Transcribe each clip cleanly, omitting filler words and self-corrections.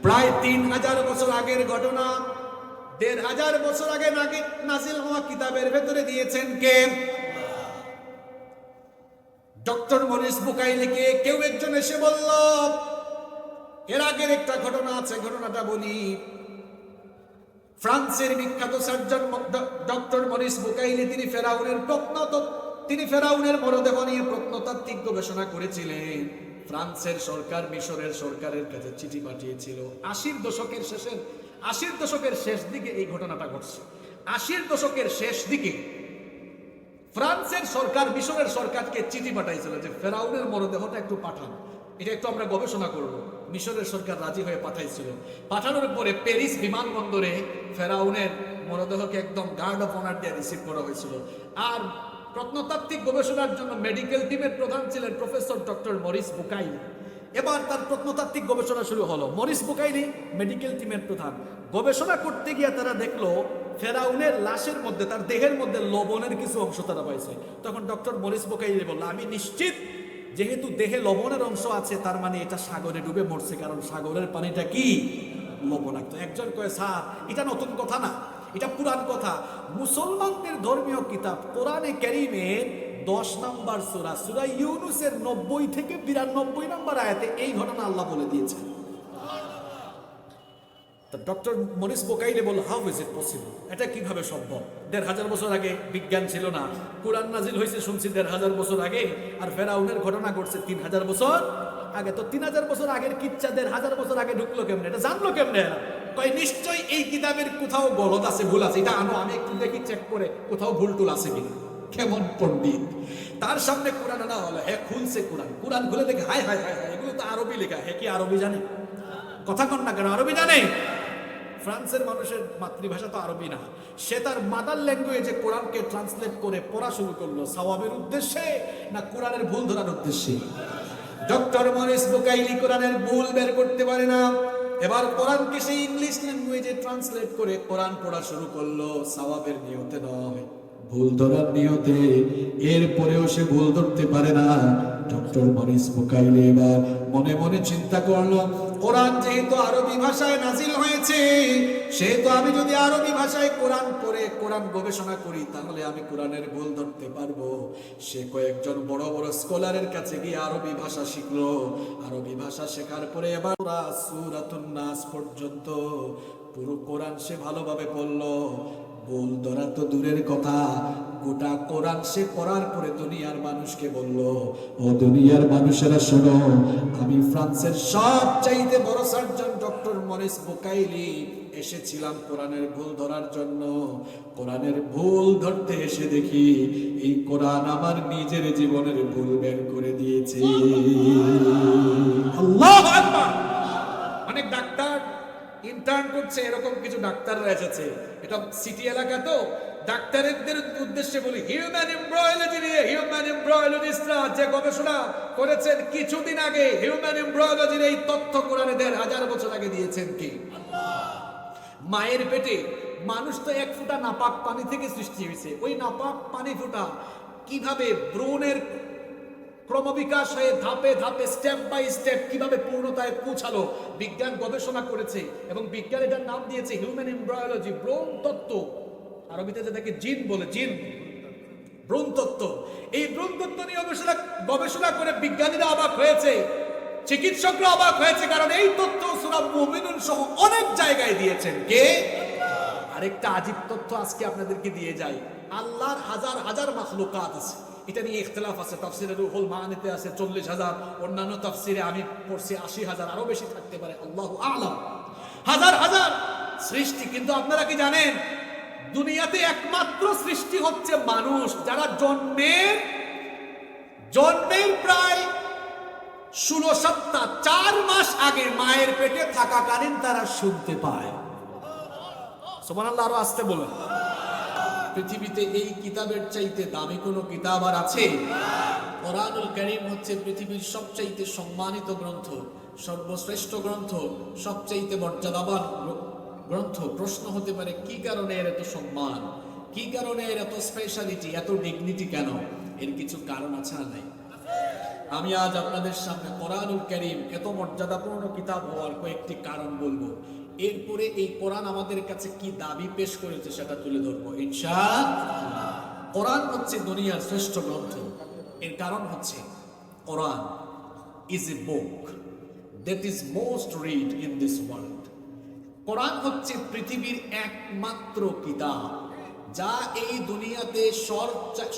প্রায় 3000 বছর আগের ঘটনা। 1500 বছর আগে নাজিল হওয়া কিতাবের ভেতরে দিয়েছেন কে? ডক্টর মরিস বুকাইলিকে কেউ একজন এসে বলল, এর আগের একটা ঘটনা আছে, ঘটনাটা বলি। ফ্রান্সের বিখ্যাত সার্জন ডক্টর মরিস বুকাইলি, তিনি ফেরাউনের মরদেহ নিয়ে প্রত্নতাত্ত্বিক গবেষণা করেছিলেন। ফ্রান্সের সরকার মিশরের সরকারের কাছে চিঠি পাঠিয়েছিল। 80 দশকের শেষ দিকে এই ঘটনাটা ঘটছে। 80 দশকের শেষ দিকে ফ্রান্সের সরকার মিশরের সরকারকে চিঠি পাঠাইছিল যে ফেরাউনের মরদেহটা একটু পাঠান, এটা একটু আমরা গবেষণা করব। মিশরের সরকার রাজি হয়ে পাঠাইছিল। পাঠানোর পরে প্যারিস বিমানবন্দরে ফেরাউনের মরদেহকে একদম গার্ড অফ অনার দিয়ে রিসিভ করা হয়েছিল। আর প্রত্নতাত্ত্বিক গবেষণার জন্য মেডিকেল টিমের প্রধান ছিলেন প্রফেসর ডক্টর মরিস বুকাইলি। এবার তার প্রত্নতাত্ত্বিক গবেষণা শুরু হলো। মরিস বুকাইলি মেডিকেল টিমের প্রধান। গবেষণা করতে গিয়ে তারা দেখলো ফেরাউনের লাশের মধ্যে, তার দেহের মধ্যে লবণের কিছু অংশ তারা পাইছে। তখন ডক্টর মরিস বুকাইলি বলল, আমি নিশ্চিত যেহেতু দেহে লবণের অংশ আছে, তার মানে এটা সাগরে ডুবে মরছে, কারণ সাগরের পানিটা কি লবণাক্ত। একজন কয়ে, স্যার এটা নতুন কথা না, এটা পুরান কথা। মুসলমানদের ধর্মীয় কিতাব কোরআনে কারীমের 10 নম্বর সূরা, সূরা ইউনূসের 90 থেকে 92 নম্বর আয়াতে এই ঘটনা আল্লাহ বলে দিয়েছেন। ডক্টর মরিস বুকাইলি বলল, হাউ ইজ ইট পসিবল, এটা কিভাবে সম্ভব? 1500 বছর আগে বিজ্ঞান ছিল না, কোরআন নাজিল হয়েছে শুনছি 1500 বছর আগে, আর ফেরাউনের ঘটনা ঘটছে 3000 বছর আগে। তো 3000 বছর আগের কিচ্ছা 1500 বছর আগে ঢুকলো কেমনে, এটা জানলো কেমনে? কয় নিশ্চয়ই এই কিতাবের কোথাও গলত আছে, ভুল আছে, এটা আনো, আমি একটু দেখি চেক করে কোথাও ভুল টুল আছে কিনা। কেমন পণ্ডিত! তার সামনে কোরআন আনা হলো, হ্যাঁ খুলছে কোরআন খুলে দেখে, হায় হায় হায় হায়, এগুলো তো আরবি লেখা। হ্যাঁ, কি আরবি জানে? কথা কন না কেন, আরবি জানে? ফ্রান্সের মানুষের মাতৃভাষা তো আরবি না। সে তার মাদার ল্যাঙ্গুয়েজে কোরআনকে ট্রান্সলেট করে পড়া শুরু করলো। সওয়াবের উদ্দেশ্যে না কোরআনের ভুল ধরার উদ্দেশ্যে? ডক্টর মরিস বুকাইলি কোরআনের ভুল বের করতে পারে না। এবার কোরআনকে সেই ইংলিশ ল্যাঙ্গুয়েজে ট্রান্সলেট করে কোরআন পড়া শুরু করলো, সওয়াবের নিয়তে নয়, ভুল ধরার নিয়তে। এরপরেও সে ভুল ধরতে পারে না। ডক্টর মরিস বুকাইলি এবার মনে মনে চিন্তা করলো, কোরআন যেহেতু আরবি ভাষায় নাজিল হয়েছে, সেহেতু আমি যদি আরবি ভাষায় কোরআন পড়ে কোরআন গবেষণা করি, তাহলে আমি কোরআনের ভুল ধরতে পারবো। সে কয়েকজন বড় বড় স্কলারের কাছে গিয়ে আরবি ভাষা শিখলো। আরবি ভাষা শেখার পরে এবার সূরাতুন নাস পর্যন্ত পুরো কোরআন সে ভালোভাবে পড়লো। ভুল ধরা তো দূরের কথা, গোটা কোরআন সে পড়ার পরে দুনিয়ার মানুষকে বলল, ও দুনিয়ার মানুষেরা শোনো, আমি ফ্রান্সের সবচাইতে বড় সার্জন ডক্টর মরিস বুকাইলি এসেছিলাম কোরআনের ভুল ধরার জন্য। কোরআনের ভুল ধরতে এসে দেখি এই কোরআন আমার নিজের জীবনের ভুল বের করে দিয়েছে। আল্লাহু আকবার! অনেক ডাক্তার ইন্টার্ন করছে, এরকম কিছু ডাক্তাররা এসেছে। এটা সিটি এলাকা, তো ডাক্তারদের উদ্দেশ্যে বলি, হিউম্যান এমব্রায়োলজি নিয়ে হিউম্যান এমব্রায়োলজিস্টরা যে গবেষণা করেছেন কিছুদিন আগে, হিউম্যান এমব্রায়োলজির এই তথ্য কোরআনে 1500 বছর আগে দিয়েছেন কি? মায়ের পেটে মানুষ তো 1 ফোঁটা নাপাক পানি থেকে সৃষ্টি হয়েছে। ওই নাপাক পানি ফোঁটা কিভাবে ভ্রূণের ক্রমবিকাশ হয়ে ধাপে ধাপে স্টেপ বাই স্টেপ কিভাবে পূর্ণতায় পৌঁছালো, বিজ্ঞান গবেষণা করেছে। এবং বিজ্ঞান এটার নাম দিয়েছে হিউম্যান এমব্রায়োলজি, ভ্রূণ তত্ত্ব। আরবিতে যেটাকে জিন বলে, জিন, ভ্রূণ তত্ত্ব। এই ভ্রূণ তত্ত্ব নিয়ে গবেষণা করে বিজ্ঞানীরা অবাক হয়েছে, চিকিৎসকরা অবাক হয়েছে, কারণ এই তথ্য সূরা মুমিনুন সহ অনেক জায়গায় দিয়েছেন কে? আরেকটা আজীব তথ্য আজকে আপনাদেরকে দিয়ে যাই। আল্লাহর হাজার হাজার মাখলুকাত আছে, এটা নিয়ে ইখতিলাফ আছে। তাফসিরে রুহুল মাআনিতে আছে 40,000, অন্যান্য তাফসিরে আমি পড়ছি 80,000, আরো বেশি থাকতে পারে, আল্লাহু আ'লাম। হাজার হাজার সৃষ্টি, কিন্তু আপনারা কি জানেন দুনিয়াতে একমাত্র সৃষ্টি হচ্ছে মানুষ, যারা জন্মের প্রায় 16 সপ্তাহ 4 মাস আগে মায়ের পেটে থাকাকালীন তারা শুনতে পায়। সুবহানাল্লাহ, আরো আসতে বলেন। পৃথিবীতে এই কিতাবের চাইতে দামি কোনো কিতাব আর আছে? কোরআনুল কারীম হচ্ছে পৃথিবীর সবচাইতে সম্মানিত গ্রন্থ, সর্বশ্রেষ্ঠ গ্রন্থ, সবচাইতে মর্যাদাবান গ্রন্থ। প্রশ্ন হতে পারে, কি কারণে এর এত সম্মান, কি কারণে এর এত স্পেশালিটি, এত ডিগনিটি কেন? এর কিছু কারণ আছে না নাই? আমি আজ আপনাদের সামনে কোরআনুল কারীম এত মর্যাদাপূর্ণ কিতাব হওয়ার কয়েকটি কারণ বলবো, এরপরে এই কোরআন আমাদের কাছে কি দাবি পেশ করেছে সেটা তুলে ধরবো ইনশাআল্লাহ। কোরআন হচ্ছে দুনিয়ার শ্রেষ্ঠ গ্রন্থ। এর কারণ হচ্ছে Quran is a book that is most read in this world. কোরআন হচ্ছে পৃথিবীর একমাত্র কিতাব যা এই দুনিয়াতে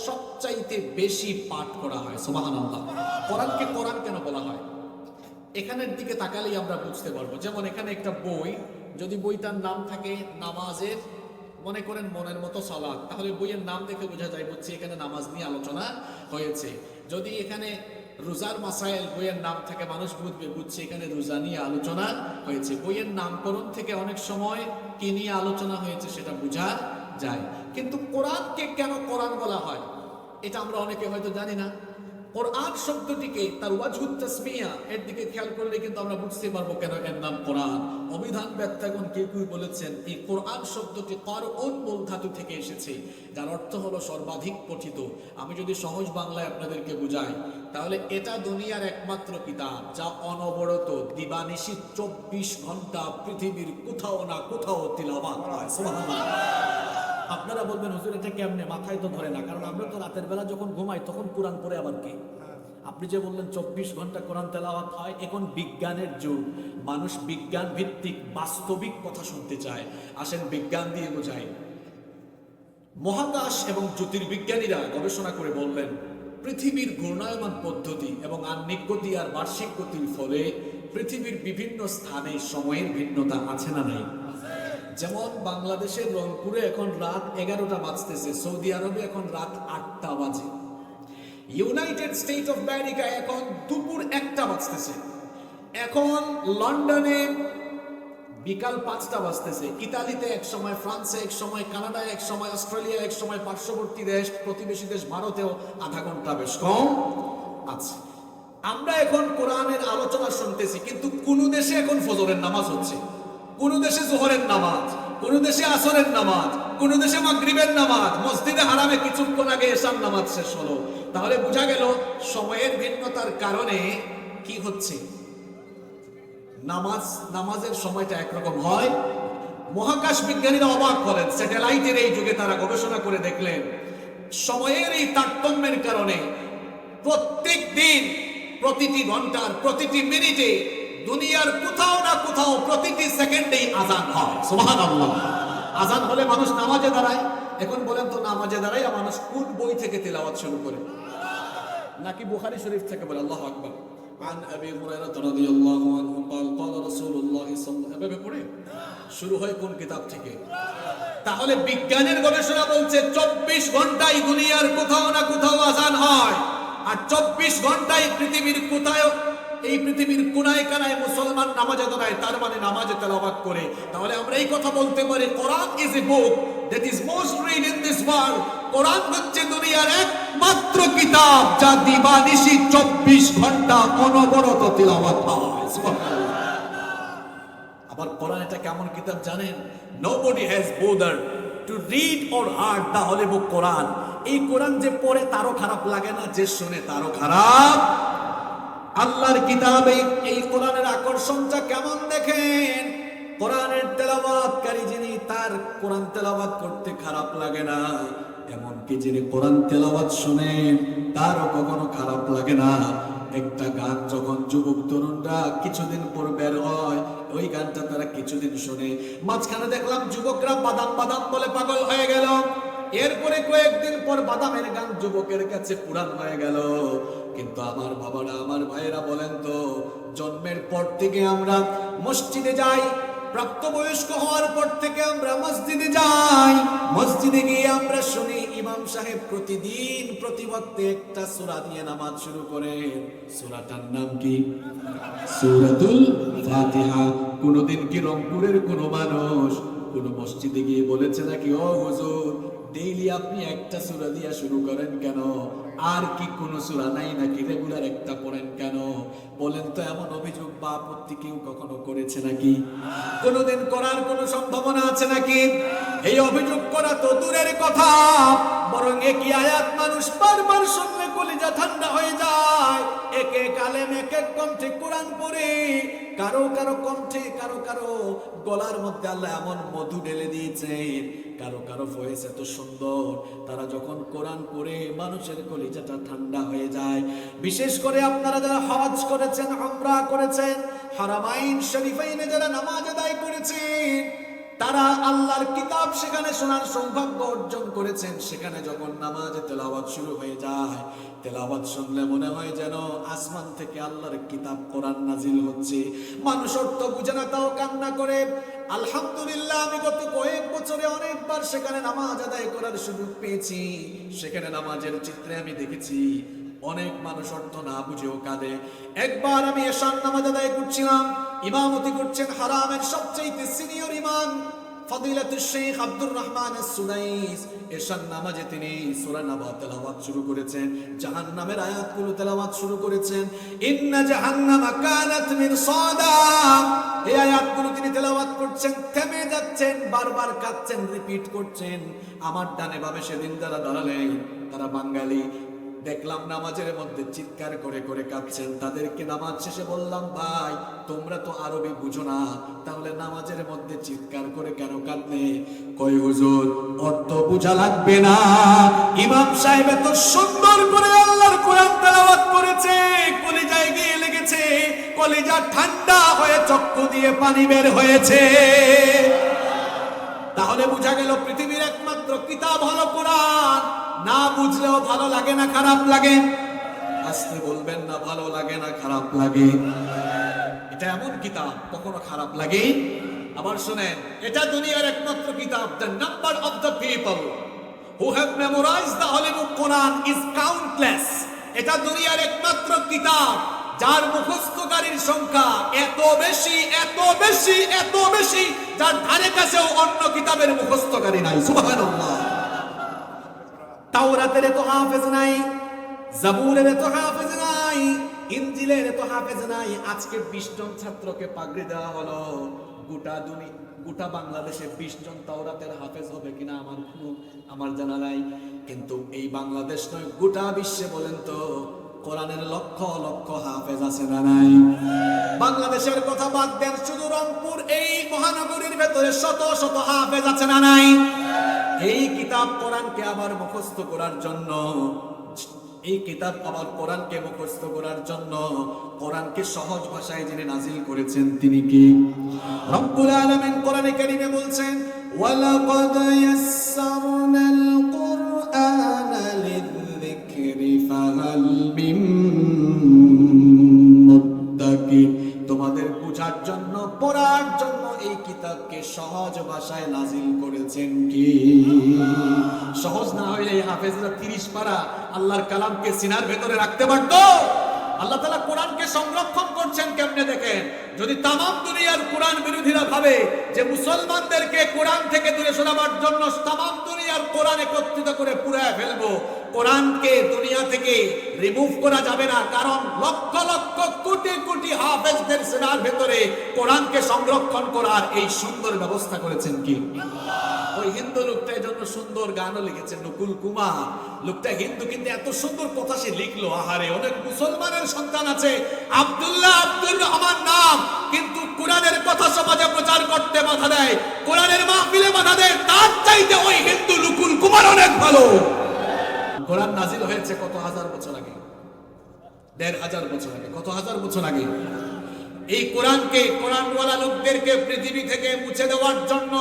সবচাইতে বেশি পাঠ করা হয়। সুবহানাল্লাহ। কোরআনকে কোরআন কেন বলা হয়? এখানের দিকে তাকালেই আমরা বুঝতে পারবো। যেমন এখানে একটা বই, যদি বইটার নাম থাকে নামাজের, মনে করেন মনের মতো সালাত, তাহলে বইয়ের নাম দেখে বোঝা যায় বুঝছি এখানে নামাজ নিয়ে আলোচনা হয়েছে। যদি এখানে রোজার মাসাইল বইয়ের নাম থাকে, মানুষ বুঝবে বুঝছে এখানে রোজা নিয়ে আলোচনা হয়েছে। বইয়ের নামকরণ থেকে অনেক সময় কি নিয়ে আলোচনা হয়েছে সেটা বোঝা যায়। কিন্তু কোরআনকে কেন কোরআন বলা হয় এটা আমরা অনেকে হয়তো জানি না। কোরআন শব্দটিকে তার ওয়াজহুত তাসমিয়া এর দিকে খেয়াল করলে কিন্তু আমরা বুঝতে পারবো কেন এর নাম কোরআন। অভিধান ব্যাখ্যাগণ কেউ কেউ বলেছেন এই কোরআন শব্দটি করউন মূল ধাতু থেকে এসেছে, যার অর্থ হলো সর্বাধিক পঠিত। আমি যদি সহজ বাংলায় আপনাদেরকে বুঝাই তাহলে এটা দুনিয়ার একমাত্র কিতাব যা অনবরত দিবানিশি 24 ঘন্টা পৃথিবীর কোথাও না কোথাও তিলাওয়াত হয়। সুবহানাল্লাহ। আপনারা বলবেন হুজুর এটা কেমনে, মাথায় তো ধরে না, কারণ আমরা তো রাতের বেলা যখন ঘুমাই তখন কোরআন পড়ে আবার কে। আপনি যে বললেন 24 ঘন্টা কোরআন তেলাওয়াত হয়, এখন বিজ্ঞানের যুগ, মানুষ বিজ্ঞান ভিত্তিক বাস্তবিক কথা শুনতে চায়। আসেন বিজ্ঞান দিয়ে বোঝাই। মহাকাশ এবং জ্যোতির্বিজ্ঞানীরা গবেষণা করে বললেন পৃথিবীর ঘূর্ণায়মান পদ্ধতি এবং আহ্নিক গতি আর বার্ষিক গতির ফলে পৃথিবীর বিভিন্ন স্থানে সময়ের ভিন্নতা আছে না নাই? যেমন বাংলাদেশের রংপুরে এখন রাত 11টা বাজতেছে, সৌদি আরবে এখন রাত 8টা বাজে, ইউনাইটেড স্টেট অফ আমেরিকা এখন দুপুর 1টা বাজতেছে, এখন লন্ডনে বিকাল 5টা বাজতেছে, ইতালিতে এক সময়, ফ্রান্সে এক সময়, কানাডায় এক সময়, অস্ট্রেলিয়া এক সময়, পার্শ্ববর্তী দেশ প্রতিবেশী দেশ ভারতেও আধা ঘন্টা বেশ কম আছে। আমরা এখন কোরআনের আলোচনা শুনতেছি, কিন্তু কোন দেশে এখন ফজরের নামাজ হচ্ছে, কোন দেশে জোহরের নামাজ, কোন দেশে আসরের নামাজ, কোন দেশে মাগরিবের নামাজ, মসজিদে হারামে কিছুক্ষণ আগে এশার নামাজ শেষ হলো। তাহলে বোঝা গেল সময়ের ভিন্নতার কারণে কি হচ্ছে, নামাজের সময়টা একরকম হয়। মহাকাশ বিজ্ঞানীরা অবাক করেন, স্যাটেলাইটের এই যুগে তারা গবেষণা করে দেখলেন সময়ের এই তারতম্যের কারণে প্রত্যেক দিন, প্রতিটি ঘন্টার প্রতিটি মিনিটে দুনিয়ার কোথাও না কোথাও প্রতিটি সেকেন্ডেই আজান হয়। সুবহানাল্লাহ। আজান হলে মানুষ নামাজে দাঁড়ায়। এখন বলেন তো নামাজে দাঁড়ায় মানুষ কোন বই থেকে তিলাওয়াত শুরু করে? নাকি বুখারী শরীফ থেকে বলে? আল্লাহু আকবার। عن ابي هريره رضي الله عنه قال قال رسول الله صلى الله عليه وسلم। শুরু হয় কোন কিতাব থেকে? তাহলে বিজ্ঞানের গবেষণা বলছে 24 ঘন্টায় দুনিয়ার কোথাও না কোথাও আজান হয়, আর 24 ঘন্টায় পৃথিবীর কোথাও, এই পৃথিবীর কোনায় কানায় মুসলমান নামাজে দাঁড়ায়, তার মানে নামাজে তেলাওয়াত করে। তাহলে আমরা এই কথা বলতে পারি Quran is a book that is most read in this world. কোরআন হচ্ছে দুনিয়ার একমাত্র কিতাব যা দিবানিশি 24 ঘন্টা অনবরত তেলাওয়াত হয়। সুবহানাল্লাহ। আবার কোরআন এটা কেমন কিতাব জানেন? Nobody has bothered to read or heard the holy book Quran. এই কোরআন যে পড়ে তারও খারাপ লাগে না, যে শুনে তারও খারাপ। আল্লাহর কিতাবে এই কোরআনের আকর্ষণটা কেমন দেখেন। কোরআনের তেলাওয়াতকারী যিনি, তার কোরআন তেলাওয়াত করতে খারাপ লাগে না, এমনকি যিনি কোরআন তেলাওয়াত শুনেন তারও কখনো খারাপ লাগে না। একটা গান যখন যুবক তরুণরা কিছুদিন পর বের হয়, ওই গানটা তারা কিছুদিন শুনে, মাঝখানে দেখলাম যুবকরা বাদাম বাদাম বলে পাগল হয়ে গেল, এরপরে কয়েকদিন পর বাদামের গান যুবকের কাছে পুরান হয়ে গেল। কিন্তু আমার বাবারা, আমার ভাইয়েরা বলেন তো, জন্মের পর থেকে আমরা মসজিদে যাই, প্রাপ্তবয়স্ক হওয়ার পর থেকে আমরা মসজিদে যাই, মসজিদে গিয়ে আমরা শুনি ইমাম সাহেব প্রতিদিন প্রতি ওয়াক্তে একটা সূরা দিয়ে নামাজ শুরু করেন। সূরাটার নাম কি? সূরাতুল ফাতিহা। কোনদিন কি রংপুরের কোন মানুষ কোন মসজিদে গিয়ে বলেছে নাকি, ও হুজুর ডেইলি আপনি একটা সূরা দিয়া শুরু করেন কেন, আর কি কোন সূরা নাই নাকি, রেগুলার একটা পড়েন কেন? বলেন তো এমন অভিযোগ বা আপত্তি কেউ কখনো করেছে নাকি? কোনদিন করার কোন সম্ভাবনা আছে নাকি? এই অভিযোগ করা তো দূরের কথা, বরং একই আয়াত মানুষ বারবার শুনলে কলিজা ঠান্ডা হয়ে যায়। এক এক আলেম এক এক কণ্ঠে কোরআন পড়ে, কারো কারো কণ্ঠে, কারো কারো গলার মধ্যে আল্লাহ এমন মধু ঢেলে দিয়েছেন, কারো কারো ভয়েস এত সুন্দর, তারা যখন কোরআন পড়ে মানুষের কলিজাটা ঠান্ডা হয়ে যায়। বিশেষ করে আপনারা যারা হজ করেছেন, উমরা করেছেন, হারামাইন শরীফাইনে যারা নামাজ আদায় করেছেন, তারা আল্লাহর কিতাব সেখানে শোনার সৌভাগ্য অর্জন করেছেন। সেখানে যখন নামাজে তেলাওয়াত শুরু হয়ে যায়, তেলাওয়াত শুনলে মনে হয় যেন আসমান থেকে আল্লাহর কিতাব কোরআন নাজিল হচ্ছে। মানুষ অর্থ বুঝে না, তাও কান্না করে। আলহামদুলিল্লাহ, আমি গত কয়েক বছরে অনেকবার সেখানে নামাজ আদায় করার সুযোগ পেয়েছি। সেখানে নামাজের চিত্রে আমি দেখেছি অনেক মানুষ অর্থ না বুঝেও কাঁদে। একবার আমি এশার নামাজ আদায় করছিলাম, ইমামতি করছেন হারামের সবচেয়ে সিনিয়র ইমাম ফদিলাতুল শেখ আব্দুর রহমান আস-সুদাইস। এশার নামাজে তিনি সূরা নাবা তেলাওয়াত শুরু করেছেন, জাহান্নামের আয়াতগুলো তেলাওয়াত শুরু করেছেন। ইন্না জাহান্নামা কানাত মিরসাদা, এই আয়াতগুলো তিনি তেলাওয়াত করছেন, থেমে যাচ্ছেন, বারবার কাঁদছেন, রিপিট করছেন। আমার ডানে বামে সেদিন যারা দাঁড়ালেন তারা বাঙালি, দেখলাম নামাজের মধ্যে চিৎকার করে করে কাঁদছেন। তাদেরকে নামাজ শেষে বললাম, ভাই তোমরা তো আরবি বুঝো না, তাহলে নামাজের মধ্যে চিৎকার করে কেন কাঁদলে? কয় হুজুর, অর্থ বুঝা লাগবে না, ইমাম সাহেব এত সুন্দর করে আল্লাহর কোরআন তেলাওয়াত করেছে, কলিজায় গিয়ে লেগেছে, কলিজা ঠান্ডা হয়ে চক্ষু দিয়ে পানি বের হয়েছে। তাহলে বুঝা গেল পৃথিবীর একমাত্র কিতাব হলো কোরআন। না বুঝলেও ভালো লাগে না খারাপ লাগে? আসতে বলবেন না, ভালো লাগে না খারাপ লাগে? এটা এমন কিতাব কখনো খারাপ লাগে? আবার শুনেন, এটা দুনিয়ার একমাত্র কিতাব, the number of the people who have memorized the holy book Quran is countless. এটা দুনিয়ার একমাত্র কিতাব যার মুখস্থকারীর সংখ্যা এত বেশি, এত বেশি, এত বেশি, যার ধারে কাছেও অন্য কিতাবের মুখস্থকারী নাই। সুবহানাল্লাহ। তাওরাতের এত হাফেজ নাই, জাবুরের এত হাফেজ নাই, ইনজিলের এত হাফেজ নাই। আজকে 20 জন ছাত্রকে পাগড়ি দেওয়া হলো। গোটা বাংলাদেশে 20 জন তাওরাতের হাফেজ হবে কিনা আমার জানা নাই। কিন্তু এই বাংলাদেশ নয়, গোটা বিশ্বে বলেন তো কোরআনের লক্ষ লক্ষ হাফেজ আছে না নাই? বাংলাদেশের কথা বাদ দেন, শুধু রংপুর এই মহানগরীর ভেতরে শত শত হাফেজ আছে না নাই? এই কিতাব কোরআনকে আবার মুখস্থ করার জন্য, এই কিতাব আবার কোরআনকে মুখস্থ করার জন্য, কোরআনকে সহজ ভাষায় যিনি নাজিল করেছেন তিনি কি? রব্বুল আলামিন কোরআনে কারীমে বলছেন, ওয়ালাকাদ ইয়াসসারনাল কুরআনা লিয-যিকরি ফাহাল মিন মুদ্দাকির। তোমাদের বোঝার জন্য, পড়ার জন্য এই কিতাবকে সহজ ভাষায় নাজিল করেছেন কি? সহজ না হইলে হাফেজরা 30 পারা আল্লাহর কালামকে সিনার ভেতরে রাখতে পারত? আল্লাহ তাআলা কোরআনকে সংরক্ষণ করছেন কেমনে দেখেন। যদি তামাম দুনিয়ার কোরআন বিরোধীরা ভাবে যে মুসলমানদেরকে কোরআন থেকে দূরে সরাবার জন্য তামাম দুনিয়ার কোরআন একত্রিত করে পুড়ায় ফেলবো, কোরআনকে দুনিয়া থেকে রিমুভ করা যাবে না, কারণ লক্ষ লক্ষ কোটি কোটি হাফেজদের সিনার ভেতরে কোরআনকে সংরক্ষণ করার এই সুন্দর ব্যবস্থা করেছেন কি? ওই হিন্দু লোকটা এই জন্য সুন্দর গানও লিখেছে, নকুল কুমার লোকটা হিন্দু, কিন্তু এত সুন্দর কথা সে লিখলো। আহারে, অনেক মুসলমানের সন্তান আছে, আব্দুল্লাহ আব্দুর রহমান নাম, কিন্তু কোরআনের কথা সমাজে প্রচার করতে বাধা দেয়, কোরআনের মাহফিলে বাধা দেয়। তার চাইতে ওই হিন্দু নকুল কুমার অনেক ভালো। কোরআন নাজিল হয়েছে কত হাজার বছর আগে? 1500 বছর আগে। কত হাজার বছর আগে? এই কোরআনকে, কোরআনওয়ালা লোকদেরকে পৃথিবী থেকে মুছে দেওয়ার জন্য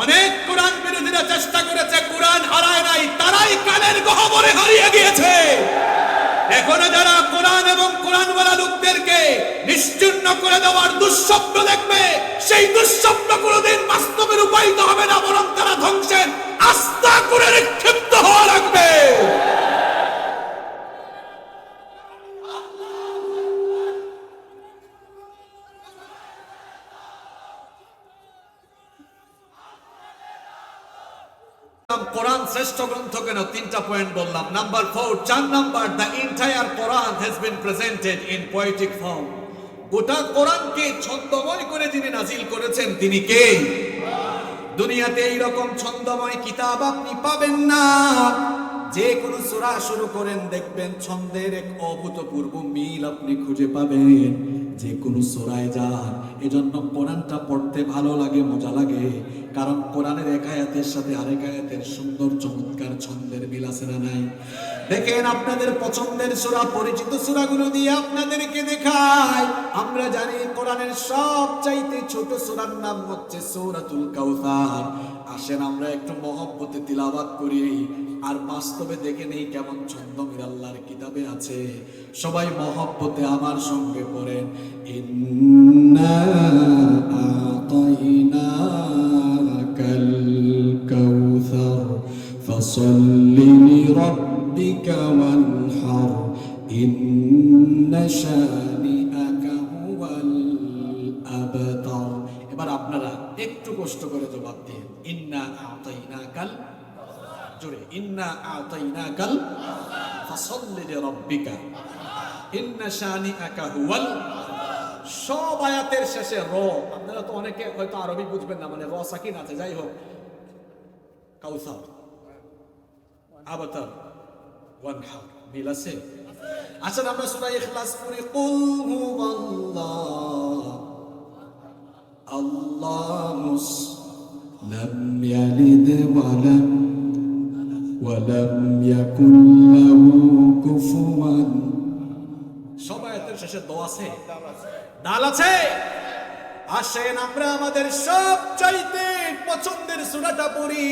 অনেক কোরআন বিরোধীরা চেষ্টা করেছে। কোরআন হারায় নাই, তারাই কানের গহ্বরে হারিয়ে গিয়েছে। এখনো যারা কোরআন এবং কোরআনওয়ালা লোকদেরকে নিশ্চিহ্ন করে দেওয়ার দুঃস্বপ্ন দেখবে, সেই দুঃস্বপ্ন কোনোদিন বাস্তবে রূপায়িত হবে না, বরং তারা ধ্বংসের আস্থা করে নিক্ষিপ্ত হওয়া লাগবে। কোরআন শ্রেষ্ঠ গ্রন্থ কেন? 3টা পয়েন্ট বললাম। Number 4, 4 number, the entire Quran has been presented in poetic form. গোটা কোরআনকে ছন্দময় করে যিনি নাজিল করেছেন তিনি কে? দুনিয়াতে এইরকম ছন্দময় কিতাব আপনি পাবেন না যে কোনো সূরা শুরু করেন দেখবেন ছন্দের এক অভূতপূর্ব মিল আপনি খুঁজে পাবেন। যে কোনো সূরায় যান, এজন্য কোরআনটা পড়তে ভালো লাগে, মজা লাগে, কারণ কোরআনের এক আয়াতের সাথে আরেক আয়াতের সুন্দর চমৎকার ছন্দের মিল আছে না নাই? দেখেন আপনাদের পছন্দের সূরা, পরিচিত সূরাগুলো দিয়ে আপনাদেরকে দেখায়। আমরা জানি কোরআনের সবচাইতে ছোট সূরার নাম হচ্ছে সূরাতুল কাউসার। আসেন আমরা একটু মহব্বতে তিলাওয়াত করি আর বাস্তবে দেখে নেই কেমন ছন্দ মিল আল্লাহর কিতাবে আছে। সবাই মহব্বতে আমার সঙ্গে পড়েন, ইন্না আতাইনাকাল কাউসার ফাসাল্লি লিরাব্বিকা ওয়ানহার ইন্না শানিআকা হুয়াল আবতার। এবার আপনারা একটু কষ্ট করে জবাব দিন, ইন্না আতাইনাকাল, জোরে, ইন্না আতাইনাকাল ফাসাল্লি লিরাব্বিকা ইন্না শানিআকা হুয়াল। সব আয়াতের শেষে র, আপনারা তো অনেকে হয়তো আরবি বুঝবেন না, মানে র সাকিন আছে, যাই হোক, কাউসার, আবতার, ওয়ানহার, মিল আছে। আসলে আমরা সূরা ইখলাস পড়ি, কুল হুয়াল্লাহ আল্লাহুস লাম ইয়ালিদ ওয়ালাম ইয়াকুল লাহু কুফুয়ান। সব আয়াতের শেষে দ আছে, ডাল আছে। আসেন আমরা আমাদের সবচাইতে পছন্দের সূরাটা পড়ি,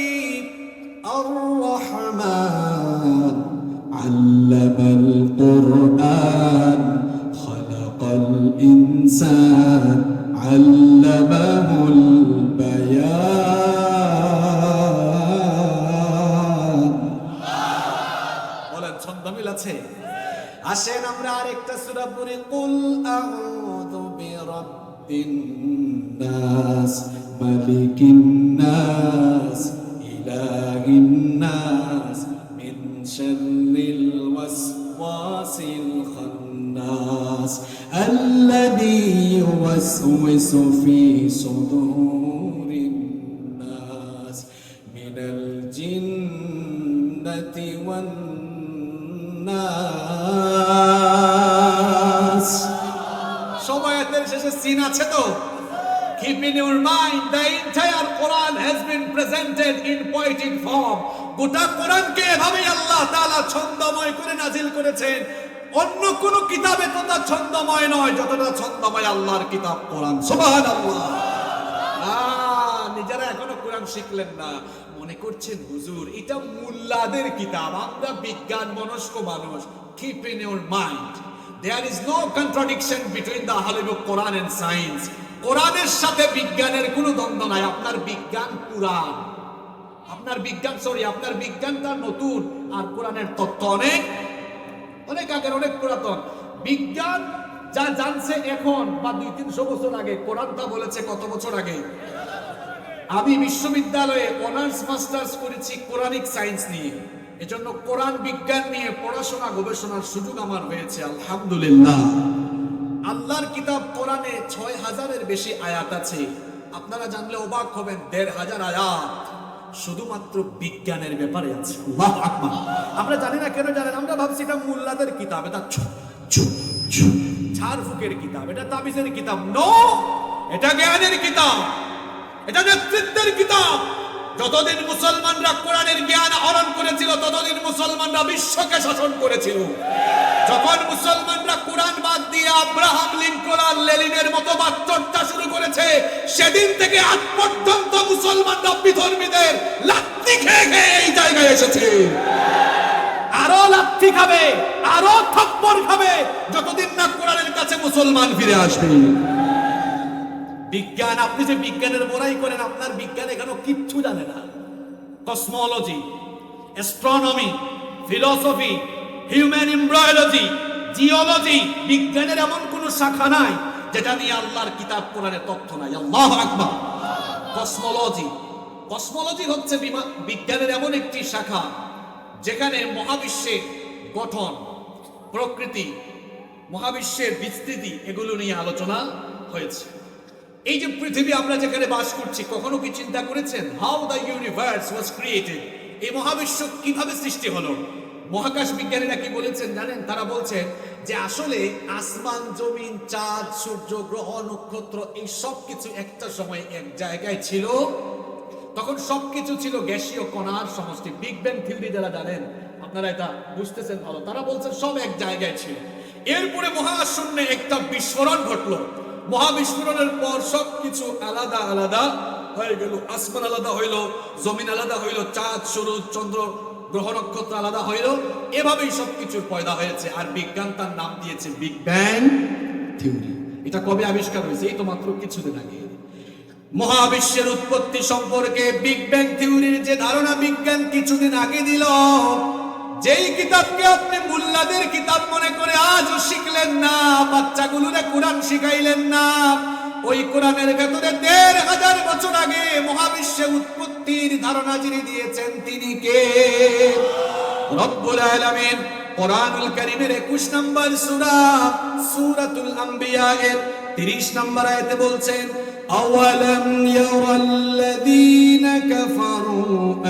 আর রহমান আল্লামাল কুরআন খালাকাল ইনসান আল্লামাহুল বায়ান। বলেন ছন্দ মিল আছে? আসেন আমরা আরেকটা সূরা পড়ি, কুল আউযু বিরাব্বিন নাস মালিকিন নাস ইলাহিন নাস মিন শাররিল ওয়াসওয়াসিল খান্নাস আল্লাযী ইউওয়াসওয়িসু ফি সুদুরিন নাস মিনাল জিন্নাতি ওয়ান নাস। সবাই এর শেষে সিন আছে তো? Keep in your mind, the entire Quran has been presented in poetic form. গোটা কোরআনকে এভাবেই আল্লাহ তাআলা ছন্দময় করে নাজিল করেছেন। অন্য কোন কিতাবে ততটা ছন্দময় নয় যতটা ছন্দময় আল্লাহর কিতাব কোরআন। সুবহানাল্লাহ। নিজেরা এখনো কোরআন শিখলেন না, মনে করছেন হুজুর এটা মুল্লাদের কিতাব, আমরা বিজ্ঞান মনস্ক মানুষ। Keep in your mind, there is no contradiction between the Holy Book, Quran and science. কোরআনের সাথে বিজ্ঞানের কোনো দ্বন্দ্ব নাই। আপনার বিজ্ঞান পুরান, আপনার বিজ্ঞানটা নতুন, আর কোরআনের তত্ত্ব অনেক অনেক আগের, অনেক পুরাতন। বিজ্ঞান যা জানছে এখন বা 200-300 বছর আগে, কোরআনটা বলেছে কত বছর আগে? আমি বিশ্ববিদ্যালয়ে অনার্স মাস্টার্স করেছি কোরআনিক সায়েন্স নিয়ে, এজন্য কোরআন বিজ্ঞান নিয়ে পড়াশোনা গবেষণার সুযোগ আমার হয়েছে, আলহামদুলিল্লাহ। আল্লাহর কিতাব কোরআনে 6000-এর বেশি আয়াত আছে। আপনারা জানলে অবাক হবেন, 1500 আয়াত শুধুমাত্র বিজ্ঞানের ব্যাপারে আছে। আল্লাহু আকবার। আমরা জানি না কেন জানেন? আমরা ভাবছি এটা মুল্লাদের কিতাব, এটা ঝাড়ফুকের কিতাব, এটা তাবিজের কিতাব। নো, এটা জ্ঞানের কিতাব, এটা নেতৃত্বের কিতাব। যতদিন মুসলমানরা কোরআনের জ্ঞান আহরণ করেছিল ততদিন মুসলমানরা বিশ্বকে শাসন করেছিল। যখন মুসলমানরা কোরআন বাদ দিয়ে আব্রাহাম লিঙ্কন আর লেনিনের মতবাদ চর্চা শুরু করেছে, সেদিন থেকে আজ পর্যন্ত মুসলমানরা বিধর্মীদের লাথি খেয়ে খেয়ে এই জায়গায় এসেছে। আরো লাথি খাবে, আরো থাপ্পড় খাবে, যতদিন না কোরআনের কাছে মুসলমান ফিরে আসবে। বিজ্ঞান, আপনি যে বিজ্ঞানের বড়াই করেন, আপনার বিজ্ঞান এখনো কিচ্ছু জানে না। Cosmology, astronomy, philosophy, human embryology, geology, বিজ্ঞানের এমন কোন শাখা নাই যেটা নিয়ে আল্লাহর কিতাব কোরআনে তথ্য নাই। আল্লাহু আকবার। কসমোলজি হচ্ছে বিজ্ঞানের এমন একটি শাখা যেখানে মহাবিশ্বের গঠন, প্রকৃতি, মহাবিশ্বের বিস্তৃতি এগুলো নিয়ে আলোচনা হয়েছে। এই যে পৃথিবী আমরা যেখানে বাস করছি, কখনো কি চিন্তা করেছেন how the universe was created? এই মহাবিশ্ব কিভাবে সৃষ্টি হলো? মহাকাশ বিজ্ঞানীরা কি বলেছেন জানেন? তারা বলছেন যে আসলে আসমান, জমিন, চাঁদ, সূর্য, গ্রহ, নক্ষত্র এই সব কিছু একটা সময় এক জায়গায় ছিল। তখন সবকিছু ছিল গ্যাসীয় কণার সমষ্টি। বিগ ব্যাং থিওরি যারা জানেন, আপনারা এটা বুঝতেছেন ভালো, তারা বলছেন সব এক জায়গায় ছিল। এরপরে মহাশূন্যে একটা বিস্ফোরণ ঘটলো। মহাবিস্ফোরণের পর সবকিছু আলাদা আলাদা হয়ে গেল। আসমান আলাদা হইল, জমিন আলাদা হইল, চাঁদ, সূর্য, চন্দ্র, গ্রহ, নক্ষত্র আলাদা হইল। এভাবেই সবকিছুর পয়দা হয়েছে। আর বিজ্ঞান তার নাম দিয়েছে বিগ ব্যাং থিওরি। এটা কবে আবিষ্কার হয়েছে? এই তো মাত্র কিছুদিন আগে। মহাবিশ্বের উৎপত্তি সম্পর্কে বিগ ব্যাং থিওরির যে ধারণা বিজ্ঞান কিছুদিন আগে দিল, যেই কিতাবকে আপনি মুল্লাদের কিতাব মনে করে আজও শিখলেন না, বাচ্চাগুলোরে কোরআন শিখাইলেন না, ওই কোরআনের ভেতরে ১৫০০ বছর আগে মহাবিশ্বের উৎপত্তির ধারণা যিনি দিয়েছেন তিনি কে? রব্বুল আলামিন কোরআনুল কারীমের ২১ নম্বর সূরা সূরাতুল আম্বিয়া এর ৩০ নম্বর আয়াতে বলছেন, আওয়ালাম ইয়ারাল্লাযীনা কাফারু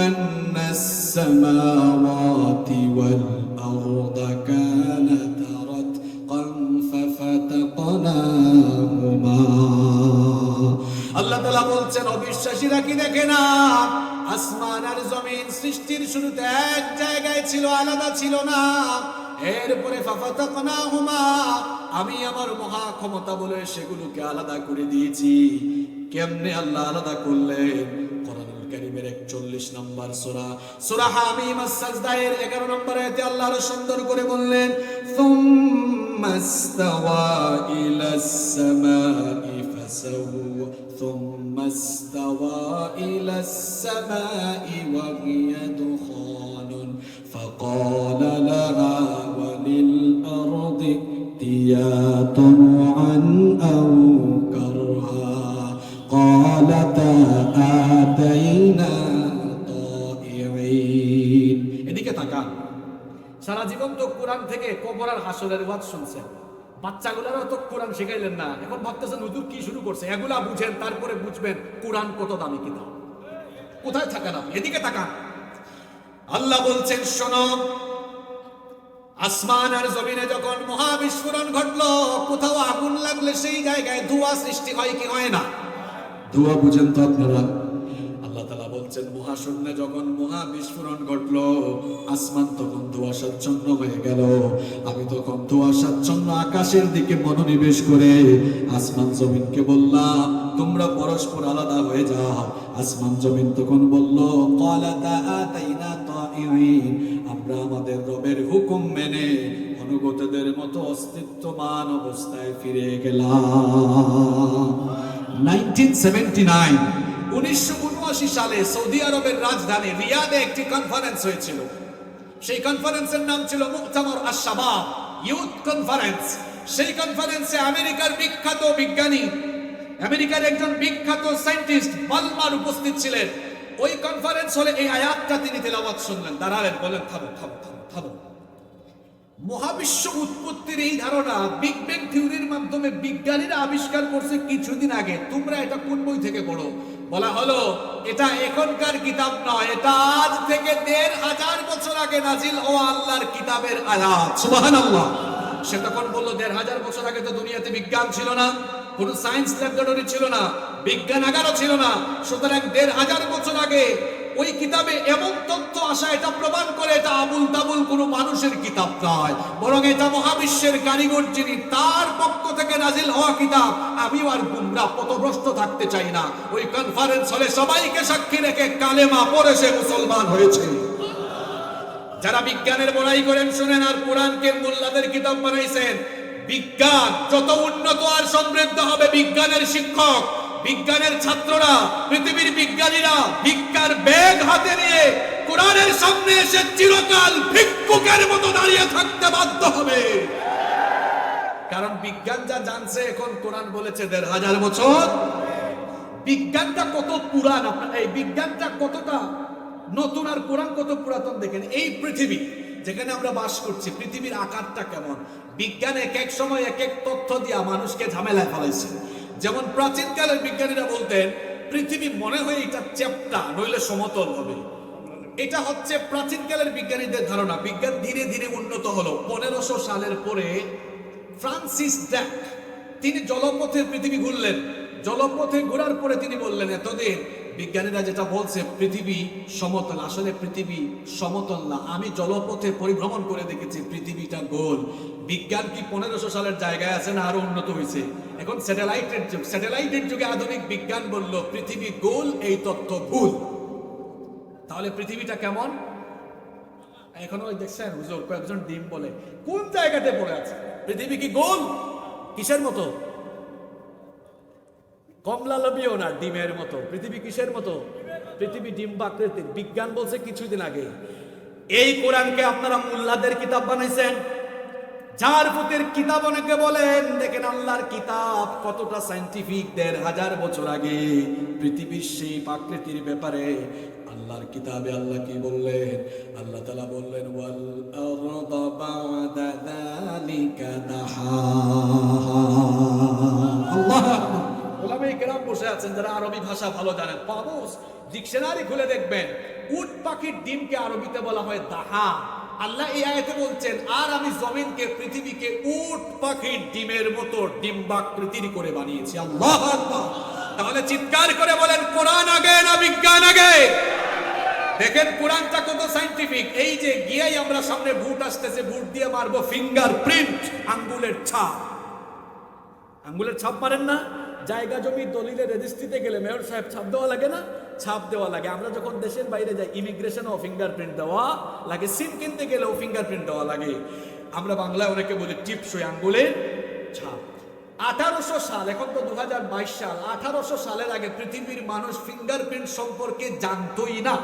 আন্নাস সামাওয়াতি ওয়াল আরদা কানাতা রাতকান ফাফাতাকনাহুমা। আল্লাহ তাআলা বলছেন অবিশ্বাসীরা কি দেখে না? আসমান আর জমিন সৃষ্টির শুরুতে এক জায়গায় ছিল, আলাদা ছিল না। এরপরে ফাফাতাকনাহুমা, আমি আমার মহা ক্ষমতা বলে সেগুলোকে আলাদা করে দিয়েছি। কেমনে আল্লাহ আলাদা করলেন? কোরআনুল কারীমের ৪১ নম্বর সূরা সূরা হামিম আস-সাজদা এর ১১ নম্বর আয়াতে আল্লাহ আরো সুন্দর করে বললেন, সুম্মাস্তাওয়া ইলাস সামাই ফাসাওয়া সুম্মাস্তাওয়া ইলাস সামাই ওয়া হিয়া দুখানুন ফাকালা লাহা ওয়া লিল আরদি ائتيا طوعا أو كرها قالتا آتينا طائعين। এদিকে তাকান। সারা জীবন তো কোরআন থেকে কবর আর হাসরের ওয়াজ শুনছেন, বাচ্চাগুলোরও তো কোরআন শিখাইলেন না। এখন ভাবতেছেন হুজুর কি শুরু করছে? এগুলা বুঝেন, তারপরে বুঝবেন কোরআন কত দামি কিতাব। কোথায় থাকেন আপনি? এদিকে তাকান। আল্লাহ বলছেন শোনো, আসমান আর জমিনে যখন মহাবিস্ফোরণ ঘটলো, কোথাও আগুন লাগলে সেই জায়গায় ধোঁয়া সৃষ্টি হয় কি হয় না? ধোঁয়া বুঝেন তো আপনারা? আল্লাহ তাআলা বলছেন মহাশূন্যে যখন মহাবিস্ফোরণ ঘটলো, আসমান তখন ধোঁয়াশাচ্ছন্ন হয়ে গেল। আমি তখন ধোঁয়াশাচ্ছন্ন আকাশের দিকে মনোনিবেশ করে আসমান জমিনকে বললাম, তোমরা পরস্পর আলাদা হয়ে যাও। আসমান জমিন তখন বলল, ক্বালাতা আতাইনা তাইঈন, আমরা আমাদের রবের হুকুম মেনে অনুগতদের মতো অস্তিত্বমান অবস্থায় ফিরে গেলাম। 1979 সালে সৌদি আরবের রাজধানী রিয়াদে একটি কনফারেন্স হয়েছিল। সেই কনফারেন্সের নাম ছিল মুক্তামর আশ-শাবাব, ইউথ কনফারেন্স। সেই কনফারেন্সে আমেরিকার বিখ্যাত বিজ্ঞানী, আমেরিকার একজন বিখ্যাত সায়েন্টিস্ট বালমার উপস্থিত ছিলেন। ওই কনফারেন্স হলে এই আয়াতটা তিনি তেলাওয়াত শুনলেন। দাঁড়ালেন, বলেন থামো থামো থামো থামো। মহাবিশ্ব উৎপত্তির এই ধারণা বিগ ব্যাং থিওরির মাধ্যমে বিজ্ঞানীরা আবিষ্কার করছে কিছুদিন আগে। তোমরা এটা কোন বই থেকে পড়ো? বলা হলো এটা এখনকার কিতাব নয়, এটা আজ থেকে ১৫০০ বছর আগে নাজিল হওয়া আল্লাহর কিতাবের আয়াত। সুবহানাল্লাহ। সে তখন বলল ১৫০০ বছর আগে তো দুনিয়াতে বিজ্ঞান ছিল না, কোন সায়েন্স ল্যাবরেটরি ছিল না, বিজ্ঞানাগারও ছিল না। সুতরাং ১৫০০ বছর আগে ওই কিতাবে এমন তথ্য আসা এটা প্রমাণ করে এটা আবুল তাবুল কোনো মানুষের কিতাব নয়, বরং এটা মহাবিশ্বের কারিগর যিনি তার পক্ষ থেকে নাজিল হওয়া কিতাব। আমিও আর গুমরা পথভ্রষ্ট থাকতে চাই না। ওই কনফারেন্স হলে সবাইকে সাক্ষী রেখে কালেমা পড়ে সে মুসলমান হয়েছে। যারা বিজ্ঞানের বড়াই করেন শুনেন, আর কোরআনকে মোল্লাদের কিতাব বানাইছেন। বিজ্ঞান যত উন্নত আর সমৃদ্ধ হবে, বিজ্ঞানের শিক্ষক, বিজ্ঞানের ছাত্ররা, পৃথিবীর বিজ্ঞানীরা ভিক্ষার ব্যাগ হাতে নিয়ে কোরআনের সামনে এসে চিরকাল ভিক্ষুকের মতো দাঁড়িয়ে থাকতে বাধ্য হবে। কারণ বিজ্ঞান যা জানছে, এখন কোরআন বলেছে ১৫০০ বছর। বিজ্ঞানটা কত পুরান, আপনার এই বিজ্ঞানটা কতটা নতুন আর কোরআন কত পুরাতন দেখেন। এই পৃথিবী যেখানে আমরা বাস করছি, পৃথিবীর আকারটা কেমন? বিজ্ঞান এক এক সময় এক এক তথ্য দিয়া মানুষকে ঝামেলায় ফেলাইছে। যেমন প্রাচীনকালের বিজ্ঞানীরা বলতেন পৃথিবী মনে হয় এটা চ্যাপ্টা, নইলে সমতল হবে। এটা হচ্ছে প্রাচীনকালের বিজ্ঞানীদের ধারণা। বিজ্ঞান ধীরে ধীরে উন্নত হলো। 1500 সালের পরে ফ্রান্সিস ড্রাক তিনি জলপথে পৃথিবী ঘুরলেন। জলপথে ঘোরার পরে তিনি বললেন, এতদিন বিজ্ঞানীরা যেটা বলছে পৃথিবী সমতল, আসলে পৃথিবী সমতল না। আমি জলপথে পরিভ্রমণ করে দেখেছি পৃথিবীটা গোল। বিজ্ঞান কি 1500 সালের জায়গায় আছে না আরো উন্নত হয়েছে? এখন স্যাটেলাইটের যুগ, স্যাটেলাইটের যুগে আধুনিক বিজ্ঞান বলল পৃথিবী গোল, এই তথ্য ভুল। তাহলে পৃথিবীটা কেমন? এখনো ওই দেখছেন হুজুর কয়েকজন ডিম বলে, কোন জায়গাতে পড়ে আছে? পৃথিবী কি গোল? কিসের মতো? কমলা লবিও না, ডিমের মতো। পৃথিবী কিসের মতো? পৃথিবী ডিম্বাকৃতির। বিজ্ঞান বলছে কিছুদিন আগে। এই কোরআনকে আপনারা মুল্লাদের কিতাব বানাইছেন, যার পুতের কিতাব অনেকে বলেন। দেখেন আল্লাহর কিতাব কতটা সায়েন্টিফিক। 1500 বছর আগে পৃথিবীর সেই প্রাকৃতির ব্যাপারে আল্লাহর কিতাবে আল্লাহ কি বললেন? আল্লাহ তাআলা বললেন, ওয়াল আরদা বা'দা যালিকা দাহাহা। আল্লাহু আকবার। ওলামায়ে কেরাম বসে আছেন যারা আরবি ভাষা ভালো জানেন, পাবস ডিকশনারি খুলে দেখবেন উট পাখির ডিমকে আরবিতে বলা হয় দাহা। আল্লাহ এই আয়াতে বলছেন, আর আমি জমিনকে, পৃথিবীকে উট পাখির ডিমের মতো ডিম্বাকৃতির করে বানিয়েছি। আল্লাহু আকবার। তাহলে চিৎকার করে বলেন, কোরআন আগে না বিজ্ঞান আগে? দেখেন কোরআনটা কত সায়েন্টিফিক। এই যে গিয়েই আমরা সামনে ভূত আসতেছে, ভূত দিয়ে মারবো ফিঙ্গারপ্রিন্ট, আঙ্গুলের ছাপ। আঙ্গুলের ছাপ মারেন না? জায়গা জমি দলিলে রেজিস্ট্রিতে গেলে মেয়র সাহেব ছাপ দেওয়া লাগে না? ছাপ দেওয়া লাগে। আমরা যখন দেশের বাইরে যাই ইমিগ্রেশনও ফিঙ্গারপ্রিন্ট দেওয়া লাগে, সিম কিনতে গেলেও ফিঙ্গারপ্রিন্ট দেওয়া লাগে। আমরা বাংলায় অনেকে বলি টিপসই আঙ্গুলের ছাপ। 1800 সাল, এখন তো 2022 সাল, 1800 সালের আগে পৃথিবীর মানুষ ফিঙ্গারপ্রিন্ট সম্পর্কে জানতোই না।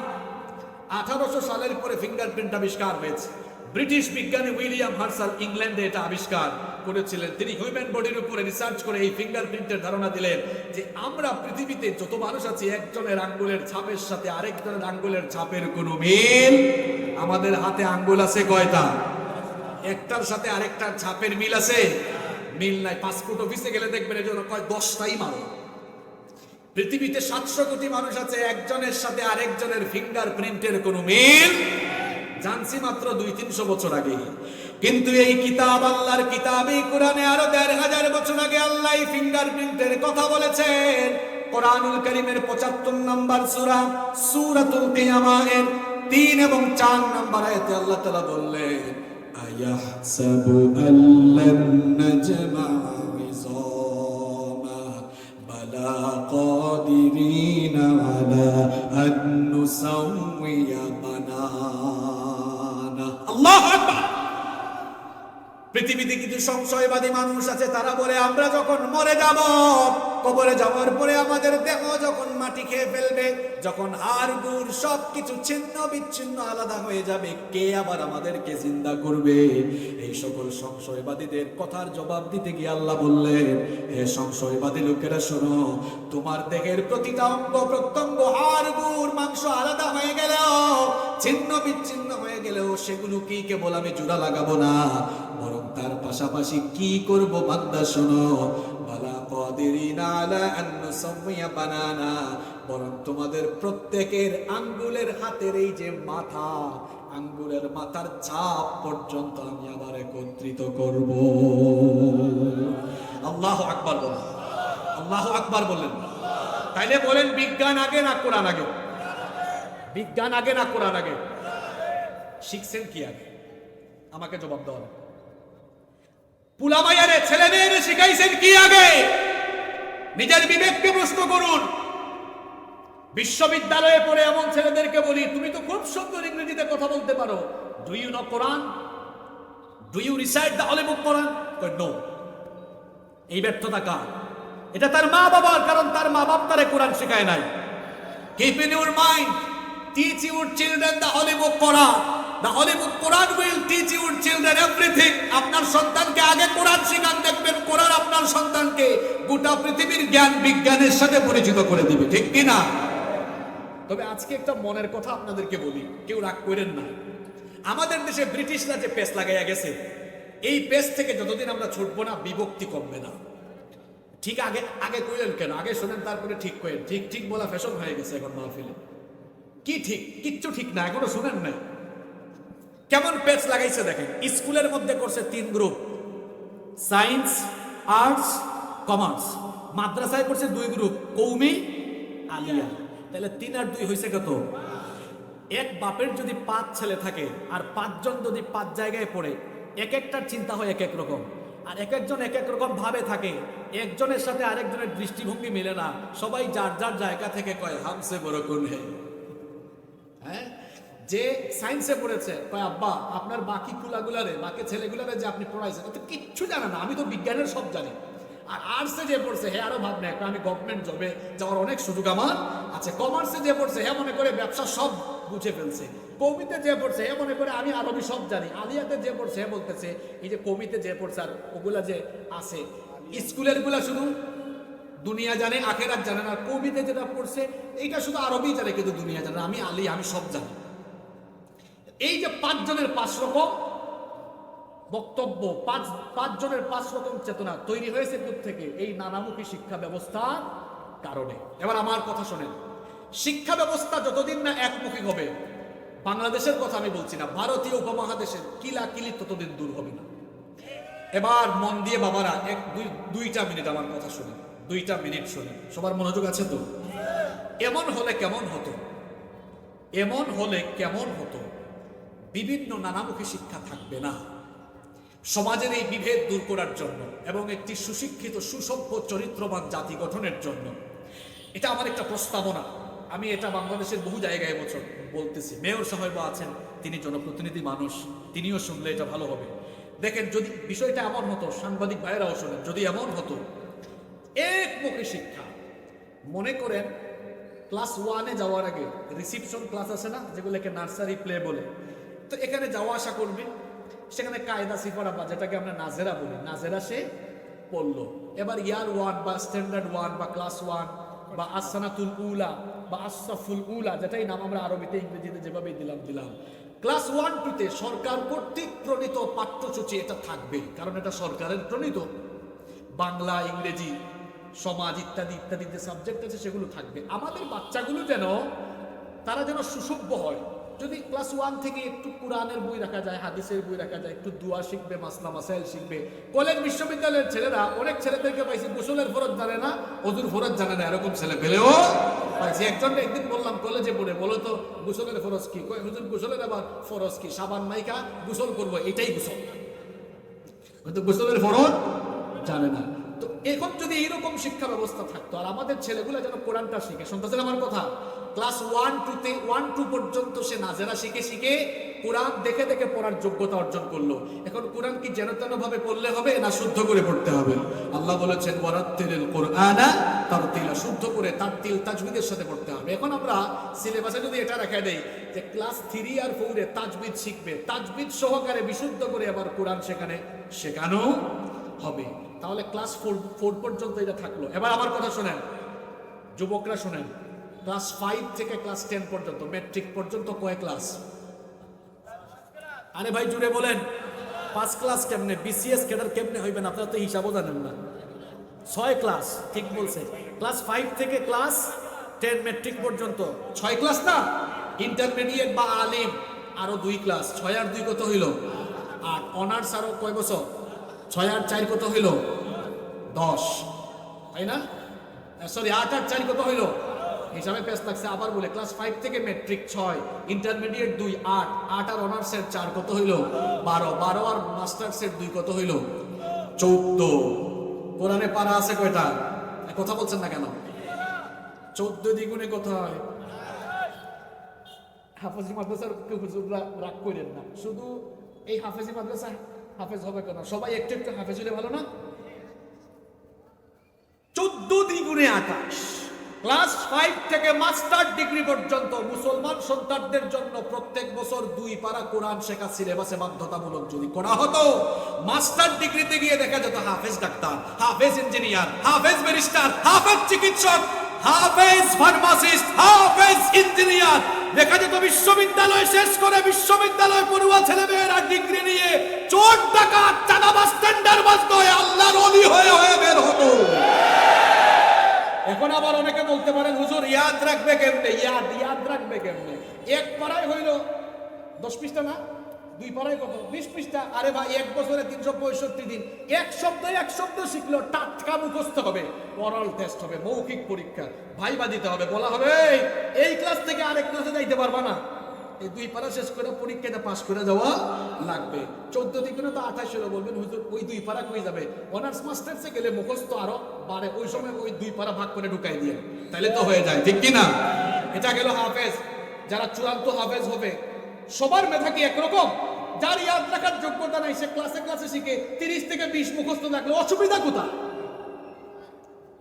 1800 সালের পরে ফিঙ্গারপ্রিন্ট আবিষ্কার হয়েছে। ব্রিটিশ বিজ্ঞানী উইলিয়াম হার্সাল ইংল্যান্ডে এটা আবিষ্কার করেছিলেন। তিনি হিউম্যান বডির উপরে রিসার্চ করে এই ফিঙ্গারপ্রিন্টের ধারণা দিলেন যে আমরা পৃথিবীতে যত মানুষ আছি, একজনের আঙ্গুলের ছাপের সাথে আরেকজনের আঙ্গুলের ছাপের কোনো মিল। আমাদের হাতে আঙ্গুল আছে কয়টা? একটার সাথে আরেকটার ছাপের মিল আছে? মিল নাই। পাসপোর্ট অফিসে গেলে দেখবেন এর জন্য কয় 10টাই মারো। পৃথিবীতে 700 কোটি মানুষ আছে, একজনের সাথে আরেকজনের ফিঙ্গারপ্রিন্টের কোনো মিল জানছি মাত্র 200-300 বছর আগে। কিন্তু এই কিতাব, আল্লাহর কিতাব, এই কোরআনে আরো 1500 বছর আগে আল্লাহ ফিঙ্গারপ্রিন্টের কথা বলেছেন। কোরআনুল কারীমের 75 নম্বর সূরা সূরাতুল কিয়ামাহ এর 3 এবং 4 নম্বর আয়াতে আল্লাহ তাআলা বললেন, আয়াহসাবু আল্লান নাজমা ইযামা বালা কাদিরিনা আলা আন নুসাউইয়া বানানা। আল্লাহু আকবার। পৃথিবীতে কিছু সংশয়বাদী মানুষ আছে, তারা বলে আমরা যখন মরে যাব, কবরে যাওয়ার পরে আমাদের দেহ যখন মাটি খেয়ে ফেলবে, যখন হাড় গুড় সবকিছু ছিন্ন বিচ্ছিন্ন আলাদা হয়ে যাবে, কে আবার আমাদেরকে জিন্দা করবে? এই সকল সংশয়বাদীদের কথার জবাব দিতে গিয়ে আল্লাহ বললেন, হে সংশয়বাদী লোকেরা শোনো, তোমার দেহের প্রতিটা অঙ্গ প্রত্যঙ্গ, হাড় গুড় মাংস আলাদা হয়ে গেলেও, ছিন্ন বিচ্ছিন্ন হয়ে গেলেও সেগুলো কি কেবল আমি জোড়া লাগাবো না, বরং তার পাশাপাশি কি করব বান্দা শোনো, বালা কাদিরিনা আলা আন নুসাউইয়া বানানা, বরং তোমাদের প্রত্যেকের আঙ্গুলের হাতের এই যে মাথা, আঙ্গুলের মাথার ছাপ পর্যন্ত আমি আবার একত্রিত করব। আল্লাহু আকবার বলেন, আল্লাহু আকবার বলেন। তাইলে বলেন বিজ্ঞান আগে না কোরআন আগে? বিজ্ঞান আগে না কোরআন আগে? শিখছেন কি আগে? আমাকে জবাব দেওয়া হবে। পুলামাইয়ারে ছেলে মেয়েরে শিখাইছেন কি আগে? নিজের বিবেককে প্রশ্ন করুন। বিশ্ববিদ্যালয়ে পড়ে এমন ছেলেদেরকে বলি, তুমি তো খুব সুন্দর ইংরেজিতে কথা বলতে পারো, do you know Quran? Do you recite the holy book Quran? No. এই ব্যর্থতা কার? এটা তার মা বাবার, কারণ তার মা বাপ তারে কোরআন শেখায় নাই। Keep in your mind, teach your children the holy book Quran. The Holy Book Quran will teach your children everything. আপনার সন্তানকে আগে কোরআন শিখান, দেখবেন কোরআন আপনার সন্তানকে গোটা পৃথিবীর জ্ঞান বিজ্ঞানের সাথে পরিচিত করে দিবে, ঠিক কি না? তবে আজকে একটা মনের কথা আপনাদেরকে বলি, কেউ রাগ করেন না। আমাদের দেশে ব্রিটিশরা যে পেস লাগাইয়া গেছে, এই পেস থেকে যতদিন আমরা ছুটবো না, বিভক্তি কমবে না। ঠিক আগে আগে কইলেন কেন? আগে শোনেন তারপরে ঠিক করেন। ঠিক ঠিক বলা ফ্যাশন হয়ে গেছে এখন মাহফিলে। কি ঠিক? কিচ্ছু ঠিক না, এখনো শুনেন নাই কেমন পেজ লাগাইছে দেখেন। স্কুলের মধ্যে করছে 3 গ্রুপ, সায়েন্স, আর্টস, কমার্স। মাদ্রাসায় করছে 2 গ্রুপ, কৌমি, আলিয়া। তাহলে 3 আর 2 হয়েছে কত? এক বাপের যদি 5 ছেলে থাকে আর 5 জন যদি 5 জায়গায় পড়ে, এক একটার চিন্তা হয় এক এক রকম, আর এক একজন এক এক রকম ভাবে থাকে, একজনের সাথে আরেকজনের দৃষ্টিভঙ্গি মিলে না, সবাই যার যার জায়গা থেকে কয় হামসে বড় কোন হে। হ্যাঁ, যে সায়েন্সে পড়েছে কয় আব্বা আপনার বাকি কুলাগুলারে, বাকি ছেলেগুলারে যে আপনি পড়াইছেন তো কিচ্ছু জানে না, আমি তো বিজ্ঞানের সব জানি। আর আর্টসে যে পড়ছে হ্যাঁ আরো ভাব না, আমি গভর্নমেন্ট জবে যাওয়ার অনেক সুযোগ আমার আছে। কমার্সে যে পড়ছে হ্যাঁ মনে করে ব্যবসা সব বুঝে ফেলছে। কমিতে যে পড়ছে হ্যাঁ মনে করে আমি আরবি সব জানি। আলিয়াতে যে পড়ছে হ্যাঁ বলতেছে এই যে কমিতে যে পড়ছে আর ওগুলা যে আছে স্কুলের গুলা শুধু দুনিয়া জানে, আখেরাত জানে না। কবিতে যেটা পড়ছে এইটা শুধু আরবি জানে, কিন্তু দুনিয়া জানে না। আমি আলী, আমি সব জানি। এই যে 5 জনের 5 রকম বক্তব্য, 5 জনের 5 রকম চেতনা তৈরি হয়েছে থেকে এই নানামুখী শিক্ষা ব্যবস্থার কারণে। এবার আমার কথা শোনেন, শিক্ষা ব্যবস্থা যতদিন না একমুখী হবে, বাংলাদেশের কথা আমি বলছি না, ভারতীয় উপমহাদেশের কিলাকিলি ততদিন দূর হবে না। এবার মন দিয়ে বাবারা 2টা মিনিট আমার কথা শুনে, 2টা মিনিট শুনে, সবার মনোযোগ আছে তো? এমন হলে কেমন হতো, এমন হলে কেমন হতো, বিভিন্ন নানামুখী শিক্ষা থাকবে না। সমাজের এই বিভেদ দূর করার জন্য এবং একটি সুশিক্ষিত সুসভ্য চরিত্রবান জাতি গঠনের জন্য এটা আমার একটা প্রস্তাবনা। আমি এটা বাংলাদেশের বহু জায়গায় বছর বলতেছি। মেয়র সাহেব আছেন, তিনি জনপ্রতিনিধি মানুষ, তিনিও শুনলে এটা ভালো হবে। দেখেন, যদি বিষয়টা এমন হতো, সাংবাদিক ভাইয়েরাও শোনেন, যদি এমন হতো একমুখী শিক্ষা, মনে করেন ক্লাস 1-এ যাওয়ার আগে রিসিপশন ক্লাস আছে না, যেগুলোকে নার্সারি প্লে বলে, তো এখানে যাওয়া আসা করবে, সেখানে কায়দা সিফারা বা যেটাকে আমরা নাজেরা বলি, নাজেরা সে পড়লো। এবার ইয়ার 1 বা স্ট্যান্ডার্ড 1 বা ক্লাস 1 বা আসসানাতুল উলা বা আসসাফুল উলা, যেটাই নাম আমরা আরবিতে ইংরেজিতে যেভাবে দিলাম, ক্লাস 1-2-তে সরকার কর্তৃক প্রণীত পাঠ্যসূচি এটা থাকবে, কারণ এটা সরকারের প্রণীত। বাংলা, ইংরেজি, সমাজ ইত্যাদি ইত্যাদি যে সাবজেক্ট আছে সেগুলো থাকবে। আমাদের বাচ্চাগুলো যেন তারা যেন সুসভ্য হয়। যদি ক্লাস 1 থেকে একটু কোরআনের বই রাখা যায়, হাদিসের বই রাখা যায়, একটু দোয়া শিখবে, মাসলা মাসাইল শিখবে। কলেজ বিশ্ববিদ্যালয়ের ছেলেরা অনেক ছেলেদেরকে পাইছি গোসলের ফরজ জানে না, ওযুর ফরজ জানে না, এরকম ছেলে পেলেও পাইছি। একজনকে একদিন বললাম কলেজে পড়ে, বলো তো গোসলের ফরজ কি? কয় হুজুর গোসলের আবার ফরজ কি? সাবান মাইকা গোসল করবো, এটাই গোসল, কিন্তু গোসলের ফরজ জানে না। তো এখন যদি এইরকম শিক্ষা ব্যবস্থা থাকতো আর আমাদের ছেলেগুলো যেন কোরআনটা শিখে, শুনতেছেন আমার কথা? ক্লাস 1-2 পর্যন্ত সে নাজেরা শিখে কোরআন দেখে দেখে পড়ার যোগ্যতা অর্জন করলো। এখন কোরআন কি যেন তেন ভাবে পড়লে হবে না শুদ্ধ করে পড়তে হবে? আল্লাহ বলেছেন ওয়ারাত্তিলিল কুরআনা তারতিলা, শুদ্ধ করে তারতিল তাজবিদের সাথে পড়তে হবে। এখন আমরা সিলেবাসে যদি এটা রাখা দেই যে ক্লাস 3 আর 4-এ তাজবিদ শিখবে, তাজবিদ সহকারে বিশুদ্ধ করে আবার কোরআন সেখানে শেখানো হবে, তাহলে ক্লাস 4 পর্যন্ত এটা থাকলো। এবার আমার কথা শোনেন, যুবকরা শোনেন, ক্লাস 5 থেকে ক্লাস 10 পর্যন্ত, ম্যাট্রিক পর্যন্ত কয় ক্লাস? আরে ভাই জুড়ে বলেন, 5 ক্লাস কেমনে? বিসিএস ক্যাডার কেমনে হইবেন? আপনারা তো হিসাবও জানেন না। 6 ক্লাস, ঠিক বলছে। ক্লাস 5 থেকে ক্লাস 10 ম্যাট্রিক পর্যন্ত 6 ক্লাস না? ইন্টারমিডিয়েট বা আলিম আরো 2 ক্লাস, 6 আর 2 কত হইল? 8। অনার্স আরো কয় বছর? 6 আর 4 কত হইল? 10, তাই না? সরি, 8 আর 4 কত হইল? হিসাবে পেশ লাগছে। আবার বলে ক্লাস 5 থেকে ম্যাট্রিক 6, ইন্টারমিডিয়েট 2, 8 আর অনার্সের 4 কত হইল? 12 আর মাস্টার্সের 2 কত হইল? 14। কোরআনে পারা আছে কয়টা? কথা বলছেন না কেন? 14 দ্বিগুণে কত হয়? হাফেজি মাদ্রাসার হুজুররা রাগ করেন না, শুধু এই হাফেজি মাদ্রাসা হাফেজ হবে কেন? সবাই একটু একটু হাফেজ হলে ভালো না? 14 দ্বিগুণে 28। ক্লাস 5 থেকে মাস্টার ডিগ্রি পর্যন্ত মুসলমান সন্তানদের জন্য প্রত্যেক বছর 2 পারা কোরআন শেখা সিলেবাসে বাধ্যতামূলক যদি করা হতো, মাস্টার ডিগ্রিতে গিয়ে দেখা যেত হাফেজ ডাক্তার, হাফেজ ইঞ্জিনিয়ার, হাফেজ ব্যারিস্টার, হাফেজ চিকিৎসক, হাফেজ ফার্মাসিস্ট, হাফেজ ইঞ্জিনিয়ার। দেখা যেত বিশ্ববিদ্যালয় শেষ করে বিশ্ববিদ্যালয় পড়ুয়া ছেলেমেয়েরা ডিগ্রি নিয়ে চোর ডাকাত চাঁদাবাজ টেন্ডারবাজ নয়, আল্লাহর ওলি হয়ে হয়ে বের হতো। এখন আবার অনেকে বলতে পারেন হুজুর ইয়াদ রাখবে কেমনে, ইয়াদ রাখবে কেমনে? এক পাড়ায় হইল 10 পৃষ্ঠা না, 2 পাড়ায় কত 20 পৃষ্ঠা। আরে ভাই 1 বছরে 365 দিন, এক শব্দ শিখলো, টাটকা মুখস্থ হবে, ওরাল টেস্ট হবে, মৌখিক পরীক্ষা, ভাইবা দিতে হবে, বলা হবে এই ক্লাস থেকে আরেক ক্লাসে যাইতে পারবা না, এই 2 পারা শেষ করে পরীক্ষাটা পাস করে যাওয়া লাগবে। 14 দিন করে তো 28 হলো, বলবেন হুজুর ওই 2 পারা কই যাবে? অনার্স মাস্টার্সে গেলে মুখস্থ আরো বাড়ে, ওই সময় ওই 2 পারা ভাগ করে ঢুকাই দিয়ে, তাহলে তো হয়ে যায়, ঠিক কি না? এটা গেল হাফেজ। যারা চূড়ান্ত হাফেজ হবে, সবার মেধা কি একরকম? যার ইয়াদ রাখার যোগ্যতা নাই, সে ক্লাসে ক্লাসে শিখে 30 থেকে 20 মুখস্থ থাকলে অসুবিধা কোথায়?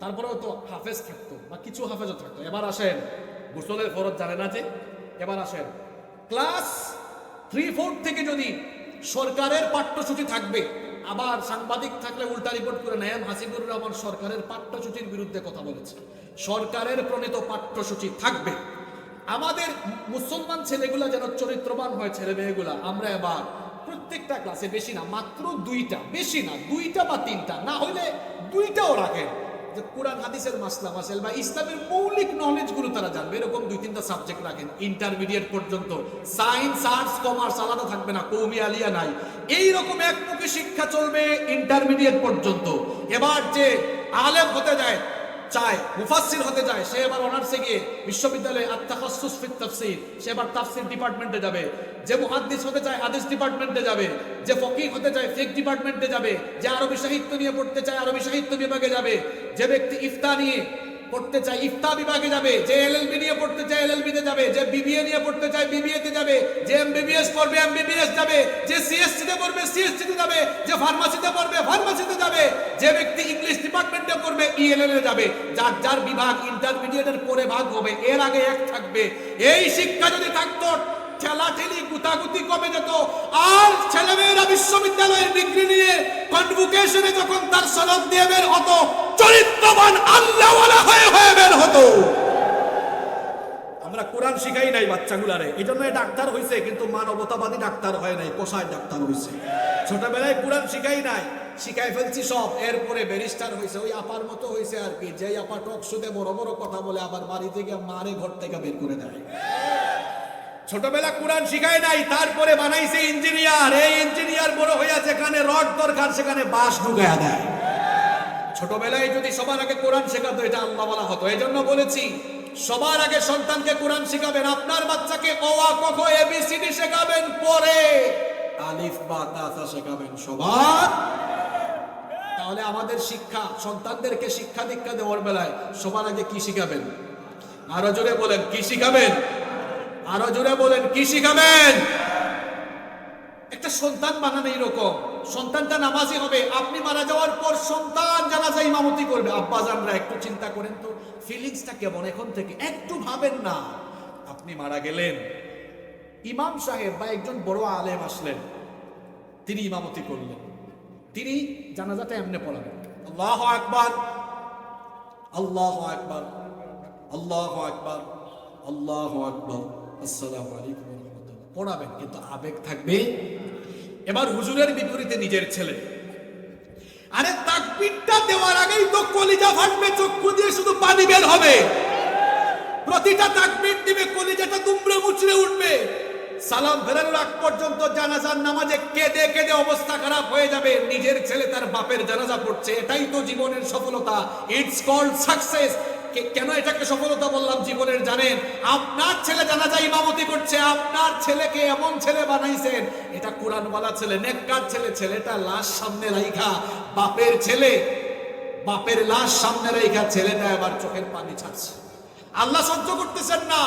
তারপরেও তো হাফেজ থাকতো, বা কিছু হাফেজও থাকতো। এবার আসেন, গোসলের ফরজ জানে না যে, এবার আসেন ক্লাস 3-4 থেকে যদি সরকারের পাঠ্যসূচি থাকবে, আবার সাংবাদিক থাকলে উল্টা রিপোর্ট করে নেয় হাসিবুর রহমান সরকারের পাঠ্যসূচির বিরুদ্ধে কথা বলেছে। সরকারের প্রণীত পাঠ্যসূচি থাকবে। আমাদের মুসলমান ছেলেগুলা যেন চরিত্রবান হয়, ছেলে মেয়েগুলা, আমরা এবার প্রত্যেকটা ক্লাসে, বেশি না মাত্র 2টা, বেশি না 2টা বা 3টা, না হইলে 2টাও রাখেন, যে কোরআন হাদিসের মাসলা মাসাইল বা ইসলামের মৌলিক নলেজ গুলো তারা জানবে, এরকম 2-3টা সাবজেক্ট রাখেন ইন্টারমিডিয়েট পর্যন্ত। সায়েন্স, আর্টস, কমার্স আলাদা থাকবে না, কৌমি আলিয়া নাই, এইরকম একমুখী শিক্ষা চলবে ইন্টারমিডিয়েট পর্যন্ত। এবার যে আলেম হতে যায়, চায় মুফাসসির হতে যায়, সে এবার অনার্সে গিয়ে বিশ্ববিদ্যালয়ে আত-তাখাসসুস ফিত তাফসীর, সে এবার তাফসীর ডিপার্টমেন্টে যাবে। যে মুহাদ্দিস হতে চায় হাদিস ডিপার্টমেন্টে যাবে, যে ফকিহ হতে চায় ফিকহ ডিপার্টমেন্টে যাবে, যে আরবি সাহিত্য নিয়ে পড়তে চায় আরবি সাহিত্য বিভাগে যাবে, যে ব্যক্তি ইফতা নিয়ে পড়তে চায় ইফতা বিভাগে যাবে, যে এলএলবি নিয়ে পড়তে চায় এলএলবি তে যাবে, যে বিবিএ নিয়ে পড়তে চায় বিবিএ তে যাবে, যে এমবিবিএস পড়বে এমবিবিএস যাবে, যে সিএসসি তে পড়বে সিএসসি তে যাবে, যে ফার্মাসিতে পড়বে ফার্মাসিতে যাবে, যে ব্যক্তি ইংলিশ ডিপার্টমেন্টে পড়বে ইএলএল এ যাবে। যার যার বিভাগ ইন্টারমিডিয়েটের পরে ভাগ হবে, এর আগে এক থাকবে। এই শিক্ষা যদি থাকতো, ঠেলাঠেলি গুতাগুতি কমে যেত, আর ছেলেমেয়েরা বিশ্ববিদ্যালয়ের ডিগ্রি নিয়ে কনভোকেশনে যখন তার সনদ দিয়ে বের হতো, চরিত্রবান আল্লাহওয়ালা হয়ে হয়ে বের হতো। আমরা কোরআন শিখাই নাই বাচ্চাগুলারে, এই জন্য ডাক্তার হইছে, কিন্তু মানবতাবাদী ডাক্তার হয় নাই, কোষায় ডাক্তার হইছে। ছোটবেলায় কোরআন শিখাই নাই, শিখাই ফেলছি সব, এরপরে ব্যারিস্টার হইছে। ওই আপার মতো হইছে আর কি, যে আপা টক শুতে বড় বড় কথা বলে, আবার বাড়িতে গিয়ে মারে ঘর থেকে বের করে দেয়। ছোটবেলা কোরআন শিখায় নাই, তারপরে বানাইছে ইঞ্জিনিয়ার। এই ইঞ্জিনিয়ার বড় হইয়া যেখানে রড দরকার সেখানে বাঁশ ঢুকায়া দেয়। ছোটবেলায় যদি সবার আগে কোরআন শেখাতো, এটা আল্লাহ বলা হতো। এই জন্য বলেছি, সবার আগে সন্তানকে কোরআন শেখাবেন। আপনার বাচ্চাকে অ আ ক খ এবিসিডি শেখাবেন, পরে আলিফ বা তা তা শেখাবেন সবার। তাহলে আমাদের শিক্ষা, সন্তানদেরকে শিক্ষা দীক্ষা দেওয়ার বেলায় সবার আগে কি শিখাবেন? আরো জোরে বলেন, কি শিখাবেন? আরো জোরে বলেন, কি শিখাবেন? একটা সন্তান বানানো এরকম, সন্তানটা নামাজি হবে, আপনি মারা যাওয়ার পর সন্তান জানাজা ইমামতি করবে। আব্বাজানরা একটু চিন্তা করেন তো, ফিলিংসটা কেমন এখন থেকে, একটু ভাবেন না। আপনি মারা গেলেন, ইমাম সাহেব বা একজন বড় আলেম আসলেন, তিনি ইমামতি করলেন, তিনি জানাজাটা এমনি পড়াবেন, আল্লাহু আকবার আল্লাহু আকবার আল্লাহু আকবার আল্লাহু আকবার আসসালামু আলাইকুম ওয়া রাহমাতুল্লাহ পড়াবেন, কিন্তু আবেগ থাকবে। এবার হুজুরের বিপরীতে নিজের ছেলে, আরে তাকবীরটা দেওয়ার আগেই তো কলিজা ফাটবে, চক্ষু দিয়ে শুধু পানি বের হবে। প্রতিটা তাকবীর দিবে, কলিজাটা দুমড়ে মুচড়ে উঠবে। সালাম ফেরানোর আগ পর্যন্ত জানাজার নামাজে কেঁদে কেঁদে অবস্থা খারাপ হয়ে যাবে। নিজের ছেলে তার বাপের জানাজা পড়ছে, এটাই তো জীবনের সফলতা। It's called success. কেন এটাকে সফলতা বললাম জীবনের জানেন? আপনার ছেলে জানাজা ইমামতি করছে, আপনার ছেলেকে এমন ছেলে বানাইছেন, এটা কোরআনওয়ালা ছেলে, নেককার ছেলে। ছেলেটা লাশ সামনে রাইখা, বাপের ছেলে বাপের লাশ সামনে রাইখা ছেলেটা এবার চোখের পানি ছাড়ছে। আল্লাহ সহ্য করতেছেন না,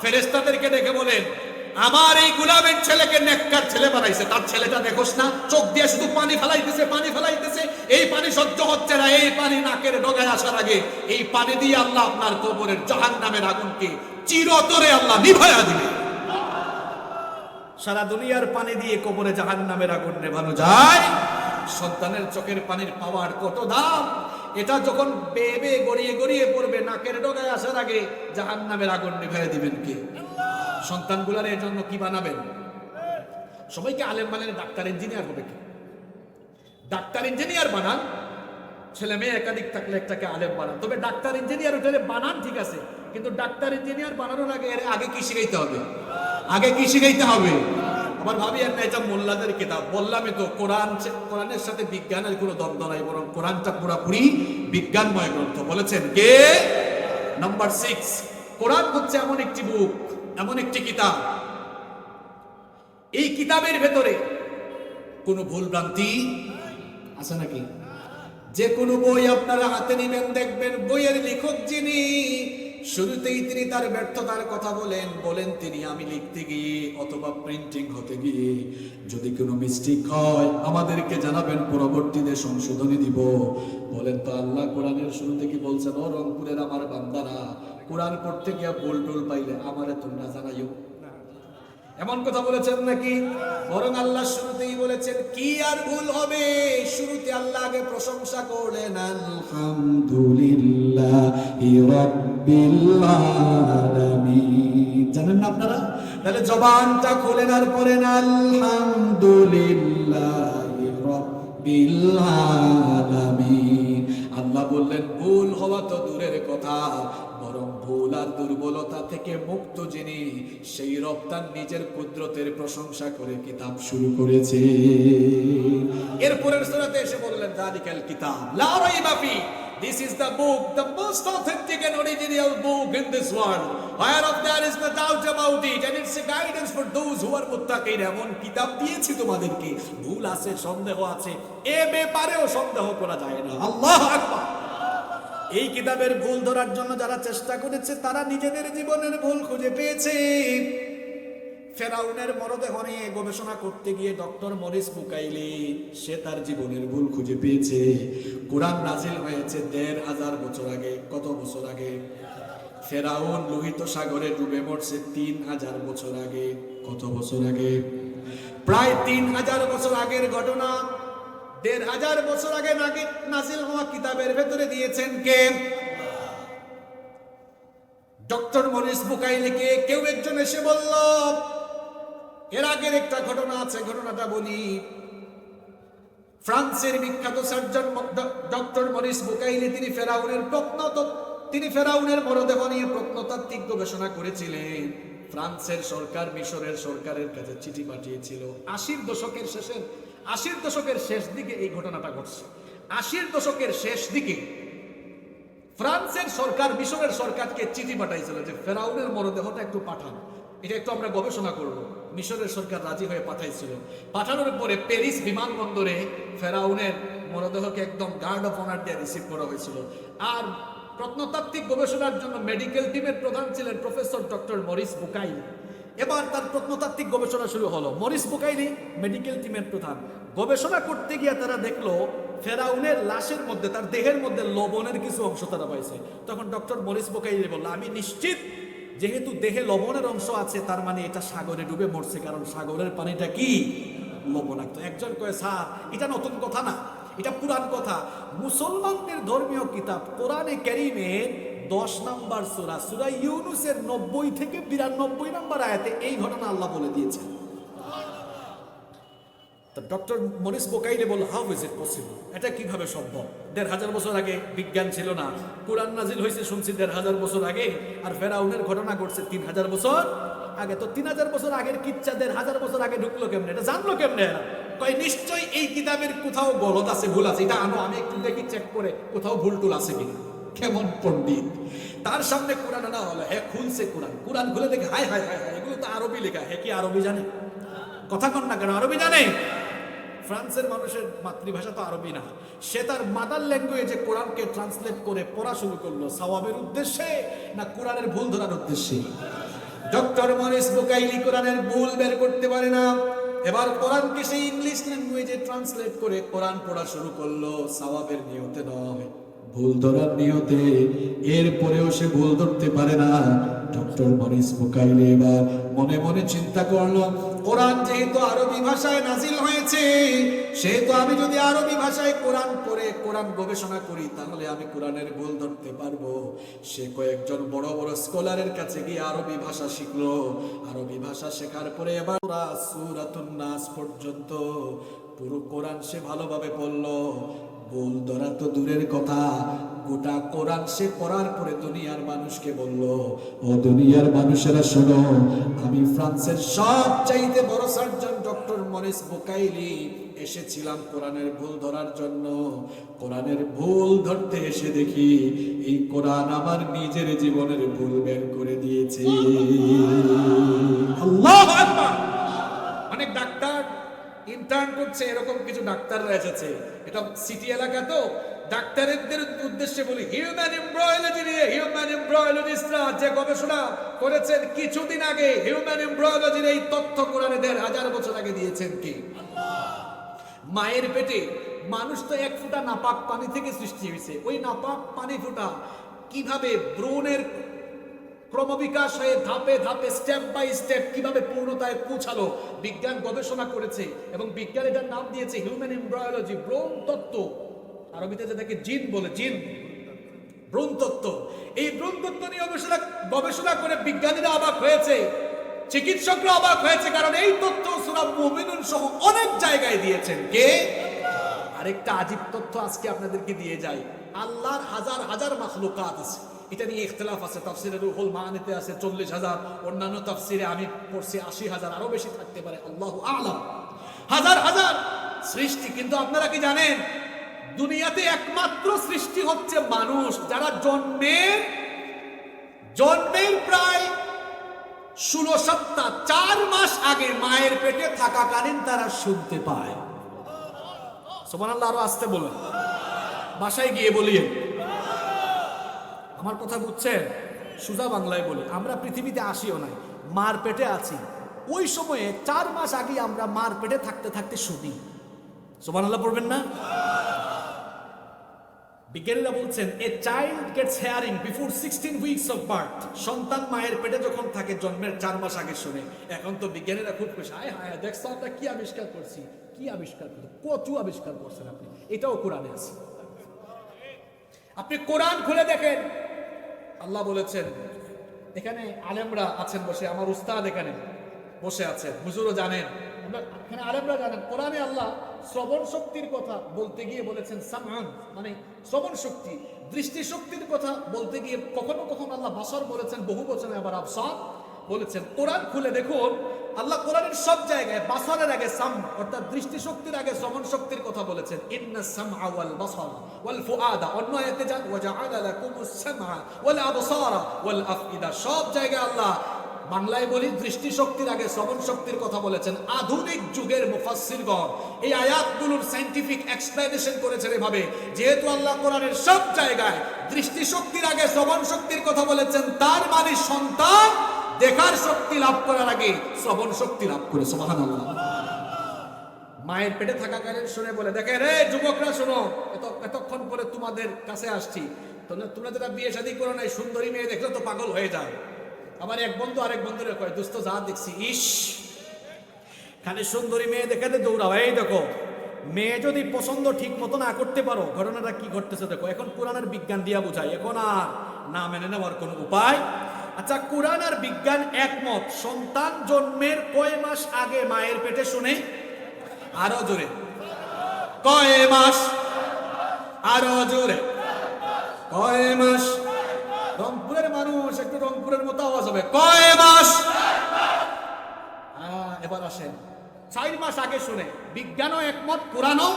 ফেরেশতাদেরকে ডেকে বলেন, আমার এই গোলামের ছেলেকে নেককার ছেলে বানাইছে, তার ছেলেটা দেখোস না, চোখ দিয়ে শুধু পানি ফেলাইতেছে পানি ফেলাইতেছে, এই পানি সহ্য হচ্ছে না, এই পানি নাকের ডগায় আসার আগে এই পানি দিয়ে আল্লাহ আপনার কবরের জাহান্নামের আগুনকে চিরতরে আল্লাহ নিভায়া দিবে। সারা দুনিয়ার পানি দিয়ে কবরে জাহান্নামের আগুন নেভানো যায়? সন্তানের চোখের পানির পাওয়ার কত দাম! এটা যখন বেয়ে বেয়ে গড়িয়ে গড়িয়ে পড়বে, নাকের ডগায় আসার আগে জাহান্নামের আগুন নিভাইয়া দিবেন কে? সন্তানগুলার এর জন্য কি বানাবেন? সবাইকে আলেম বানালে ডাক্তার ইঞ্জিনিয়ার হবে কি? ডাক্তার ইঞ্জিনিয়ার বানান, ছেলে মেয়ে একাধিক থাকলে একটাকে আলেম বানান। তবে ডাক্তার ইঞ্জিনিয়ার ওটারে বানান ঠিক আছে, কিন্তু ডাক্তার ইঞ্জিনিয়ার বানানোর আগে এর আগে কি শিখাইতে হবে? আগে কি শিখাইতে হবে? আবার ভাবি আর না এটা মোল্লাদের কিতাব। বললামই তো কোরআনের সাথে বিজ্ঞানের কোনো দ্বন্দ্ব নাই, বরং কোরআনটা পুরাপুরি বিজ্ঞানময় গ্রন্থ। বলেছেন কে? নাম্বার 6, কোরআন হচ্ছে এমন একটি বুক, এমন একটি কিতাব, এই কিতাবের ভেতরে কোনো ভুল ভ্রান্তি আছে নাকি? যে কোনো বই আপনারা হাতে নেবেন, দেখবেন বইয়ের লেখক যিনি, শুরুতেই তিনি তার ব্যর্থতার কথা বলেন তিনি আমি লিখতে গিয়ে অথবা প্রিন্টিং হতে গিয়ে যদি কোনো মিস্টেক হয় আমাদেরকে জানাবেন, পরবর্তীতে সংশোধনী দিব। বলেন তো আল্লাহ কোরআনের শুরুতে কি বলছেন? ও রংপুরের আমার বান্দারা, কোরআন পড়তে গিয়া ভুল টুল পাইলে আমারে তোমরা জানাইও, এমন কথা বলেছেন নাকি? বরং আল্লাহ শুরুতেই বলেছেন কি আর ভুল হবে? শুরুতে আল্লাহ আগে প্রশংসা করলেন আলহামদুলিল্লাহি রাব্বিল আলামিন। জানেন না আপনারা? তাহলে জবানটা খোলেন আর পড়েন আলহামদুলিল্লাহি রাব্বিল আলামিন। আল্লাহ বললেন ভুল হওয়া তো দূরের কথা, বরং ভুল আর দুর্বলতা থেকে মুক্ত যিনি, সেই রব তার নিজের কুদরতের প্রশংসা করে কিতাব শুরু করেছে। এরপরের সূরাতে এসে বললেন যালিকাল কিতাব লা রাইবা ফি, this is the book, the most authentic and original book in this world, whereof there is no doubt about it, and it's a guidance for those who are muttaqin। এমন কিতাব দিয়েছি তোমাদেরকে, ভুল আছে, সন্দেহ আছে, এ ব্যাপারেও সন্দেহ করা যায় না। আল্লাহু আকবার। এই কিতাবের ভুল ধরার জন্য যারা চেষ্টা করেছে তারা নিজেদের জীবনের ভুল খুঁজে পেয়েছে। ফেরাউনের মরদেহ নিয়ে গবেষণা করতে গিয়ে ডক্টর মরিস বুকাইলি সে তার জীবনের ভুল খুঁজে পেয়েছে। কোরআন নাজিল হয়েছে ১৫০০ বছর আগে। কত বছর আগে? ফেরাউন লোহিত সাগরে ডুবে মরছে ৩০০০ বছর আগে। কত বছর আগে? প্রায় ৩০০০ বছর আগের ঘটনা ১৫০০ বছর আগে নাজিল হওয়া কিতাবের ভেতরে দিয়েছেন কে? ডক্টর মরিস বুকাইলিকে কেউ একজন এসে বলল এর আগের একটা ঘটনা আছে, ঘটনাটা বলি। ফ্রান্সের বিখ্যাত সার্জন ডক্টর মরিস বুকাইলি তিনি ফেরাউনের মরদেহ নিয়ে প্রত্নতাত্ত্বিক গবেষণা করেছিলেন। ফ্রান্সের সরকার মিশরের সরকারের কাছে চিঠি পাঠিয়েছিল। ৮০ দশকের শেষ দিকে এই ঘটনাটা ঘটছে। ৮০ দশকের শেষ দিকে ফ্রান্সের সরকার মিশরের সরকারকে চিঠি পাঠাইছিল যে ফেরাউনের মরদেহটা একটু পাঠান, এটা একটু আমরা গবেষণা করব। মিশরের সরকার রাজি হয়ে পাঠাইছিল। পাঠানোর পরে প্যারিস বিমানবন্দরে ফেরাউনের মরদেহকে একদম গার্ড অফ অনার দিয়ে রিসিভ করা হয়েছিল। আর প্রত্নতাত্ত্বিক গবেষণার জন্য মেডিকেল টিমের প্রধান ছিলেন প্রফেসর ডক্টর মরিস বুকাইলি। এবার তার প্রত্নতাত্ত্বিক গবেষণা শুরু হলো। মরিস বুকাইলি মেডিকেল টিমের প্রধান। গবেষণা করতে গিয়ে তারা দেখলো ফেরাউনের লাশের মধ্যে, তার দেহের মধ্যে লবণের কিছু অংশ তারা পাইছে। তখন ডক্টর মরিস বুকাইলি বলল আমি নিশ্চিত যেহেতু দেহে লবণের অংশ আছে তার মানে এটা সাগরে ডুবে মরছে, কারণ সাগরের পানিটা কি লবণাক্ত। একজন কয়ে স্যার এটা নতুন কথা না, এটা পুরান কথা। মুসলমানদের ধর্মীয় কিতাব কোরআনে কারীমের 10 নম্বর সূরা, সূরা ইউনূসের 90 থেকে 92 নম্বর আয়াতে এই ঘটনা আল্লাহ বলে দিয়েছেন। ডক্টর মরিস বুকাইলি বলল হাউ ইজ ইট পসিবল, এটা কিভাবে সম্ভব? ১৫০০ বছর আগে বিজ্ঞান ছিল না, কোরআন নাজিল হয়েছে শুনছি ১৫০০ বছর আগে, আর ফেরাউনের ঘটনা ঘটছে ৩০০০ বছর আগে। তো ৩০০০ বছর আগের কিচ্ছা ১৫০০ বছর আগে ঢুকলো কেমনে? এটা জানলো কেমনে? কয় নিশ্চয়ই এই কিতাবের কোথাও গলত আছে, ভুল আছে, এটা আনো আমি একটু দেখি চেক করে কোথাও ভুল টুল আছে কিনা। কেমন পণ্ডিত! তার সামনে কোরআন আনা হলো, হ্যাঁ খুলছে কোরআন খুলে দেখে হায় হায় হায় হায় এগুলো তো আরবি লেখা। হ্যাঁ কি আরবি জানে? কথা কন না কেন? আরবি জানে। ফ্রান্সের মানুষের মাতৃভাষা তো আরবি না, সে তার মাদার ল্যাঙ্গুয়েজে কোরআনকে ট্রান্সলেট করে পড়া শুরু করলো। সওয়াবের উদ্দেশ্যে না কোরআনের ভুল ধরার উদ্দেশ্যে? ডক্টর মরিস বুকাইলি কোরআনের ভুল বের করতে পারে না। এবার কোরআনকে সেই ইংলিশ ল্যাঙ্গুয়েজে ট্রান্সলেট করে কোরআন পড়া শুরু করলো, সওয়াবের নিয়তে নয়, ভুল ধরার নিয়তে। এরপরেও সে ভুল ধরতে পারে না। ডক্টর মরিস বুকাইলি এবার মনে মনে চিন্তা করলো কোরআন যেহেতু আরবি ভাষায় নাজিল হয়েছে, সেহেতু আমি যদি আরবি ভাষায় কোরআন পড়ে কোরআন গবেষণা করি তাহলে আমি কোরআনের ভুল ধরতে পারবো। সে কয়েকজন বড় বড় স্কলারের কাছে গিয়ে আরবি ভাষা শিখলো। আরবি ভাষা শেখার পরে এবার সূরাতুন নাস পর্যন্ত পুরো কোরআন সে ভালোভাবে পড়লো। ভুল ধরা তো দূরের কথা, গোটা কোরআন সে পড়ার পরে দুনিয়ার মানুষকে বলল, ও দুনিয়ার মানুষেরা শোনো, আমি ফ্রান্সের সবচাইতে বড় সার্জন ডক্টর মরিস বুকাইলি এসেছিলাম কোরআনের ভুল ধরার জন্য। কোরআনের ভুল ধরতে এসে দেখি এই কোরআন আমার নিজের জীবনের ভুল বের করে দিয়েছে। আল্লাহু আকবার। অনেক ডাক্তার ইন্টার্ন করছে, এরকম কিছু ডাক্তাররা এসেছে, এটা সিটি এলাকা তো, ডাক্তারদের উদ্দেশ্যে বলি, হিউম্যান এমব্রয়োলজি নিয়ে হিউম্যান এমব্রয়োলজিস্টরা যে গবেষণা করেছেন কিছুদিন আগে, হিউম্যান এমব্রয়োলজির এই তথ্য কোরআনে ১৫০০ বছর আগে দিয়েছেন কি? মায়ের পেটে মানুষ তো এক ফোঁটা নাপাক পানি থেকে সৃষ্টি হয়েছে, ওই নাপাক পানি ফোঁটা কিভাবে ভ্রূণের ক্রমবিকাশ হয়ে ধাপে ধাপে স্টেপ বাই স্টেপ কিভাবে পূর্ণতায় পৌঁছালো, বিজ্ঞান গবেষণা করেছে এবং বিজ্ঞান এটার নাম দিয়েছে হিউম্যান এমব্রয়োলজি, ভ্রূণ তত্ত্ব। আরবিতে যেটাকে জিন বলে, জিন, ভ্রূণ তত্ত্ব। এই ভ্রূণ তত্ত্ব নিয়ে গবেষণা করে বিজ্ঞানীরা অবাক হয়েছে, চিকিৎসকরা অবাক হয়েছে, কারণ এই তথ্য সূরা মুমিনুন সহ অনেক জায়গায় দিয়েছেন কে? আরেকটা আজীব তথ্য আজকে আপনাদেরকে দিয়ে যাই, আল্লাহর হাজার হাজার মাখলুকাত আছে, এটা নিয়ে ইখতিলাফ আছে, তাফসিরে রুহুল মাআনিতে আছে ৪০,০০০, অন্যান্য তাফসিরে আমি পড়ছি ৮০,০০০, আরো বেশি থাকতে পারে, আল্লাহু আ'লাম। হাজার হাজার সৃষ্টি, কিন্তু আপনারা কি জানেন দুনিয়াতে একমাত্র সৃষ্টি হচ্ছে মানুষ, যারা জন্মের প্রায় ১৬ সপ্তাহ ৪ মাস আগে মায়ের পেটে থাকাকালীন তারা শুনতে পায়। সুবহানাল্লাহ, আরো আসতে বলেন, বাসায় গিয়ে বলিয়ে। আমার কথা বুঝছেন? সোজা বাংলায় বলি, আমরা পৃথিবীতে আসিও নাই, মার পেটে আছি, ওই সময়ে ৪ মাস আগে আমরা মার পেটে থাকতে থাকতে শুনি। সুবহানাল্লাহ পড়বেন না? বিজ্ঞানীরা বলছেন a child gets hearing before 16 weeks of birth. সন্তান মায়ের পেটে যখন থাকে জন্মের ৪ মাস আগে শুনে। এখন তো বিজ্ঞানীরা খুব খুশি, হায় হায় দেখছো আমরা কি আবিষ্কার করছি, কি আবিষ্কার করছি, কচু আবিষ্কার করছেন আপনি, এটাও কোরআনে আছে। আপনি কোরআন খুলে দেখেন, আল্লাহ বলেছেন, এখানে আলেমরা আছেন বসে, আমার উস্তাদ এখানে বসে আছেন, হুজুরও জানেন, এখানে আলেমরা জানেন, কোরআনে আল্লাহ শ্রবণ শক্তির কথা বলতে গিয়ে বলেছেন সামআন, মানে শ্রবণ শক্তি। দৃষ্টি শক্তির কথা বলতে গিয়ে কখনো কখনো আল্লাহ বাসর বলেছেন, বহু বচনে আবার আবসার বলেছেন। কোরআন খুলে দেখুন, আল্লাহ কোরআনের সব জায়গায় বাসরের আগে সাম, অর্থাৎ দৃষ্টি শক্তির আগে শ্রবণ শক্তির কথা বলেছেন। ইন্নাস সামআ ওয়াল বাসার ওয়াল ফুআদা, অন্য আয়াতে যান ওয়া জাআলা লাকুমুস সামআ ওয়াল আবসারা ওয়াল আফইদা। সব জায়গায় আল্লাহ, বাংলায় বলি, দৃষ্টি শক্তির আগে শ্রবণ শক্তির কথা বলেছেন। আধুনিক যুগের মুফাসসিরগণ এই আয়াতগুলোর সায়েন্টিফিক এক্সপ্লেনেশন করেছেন এভাবে, যেহেতু আল্লাহ কোরআনের সব জায়গায় দৃষ্টি শক্তির আগে শ্রবণ শক্তির কথা বলেছেন, তার মানে সন্তান দেখার শক্তি লাভ করার আগে শ্রবণ শক্তি লাভ করে। সুবহানাল্লাহ। মায়ের পেটে থাকাকালীন শুনে বলে, দেখে রে যুবকরা শোনো, এতক্ষণ পরে তোমাদের কাছে আসছি, তোমরা যারা বিয়ে শাদী করো নাই, সুন্দরী মেয়ে দেখলে তো পাগল হয়ে যায়। আমার এক বন্ধু আরেক বন্ধুরে কয়, দোস্ত যা দেখছি, ইস খালি সুন্দরী মেয়ে দেখাতে দৌড়াও, এই দেখো মেয়ে যদি পছন্দ ঠিক মতো না করতে পারো, ঘটনাটা কি ঘটতেছে দেখো। এখন কোরআনের বিজ্ঞান দিয়া বুঝাই, এখন আর না মেনে নেওয়ার কোনো উপায়। আচ্ছা, কোরআন আর বিজ্ঞান একমত, সন্তান জন্মের কয় মাস আগে মায়ের পেটে শুনে? আরো জোরে, কয় মাস? আরো জোরে, কয় মাস? রংপুরের মানুষ, একটু রংপুরের মতো আওয়াজ হবে, কয় মাস? এবার আসেন, ৪ মাস আগে শুনে। বিজ্ঞানও একমত, কোরআনও।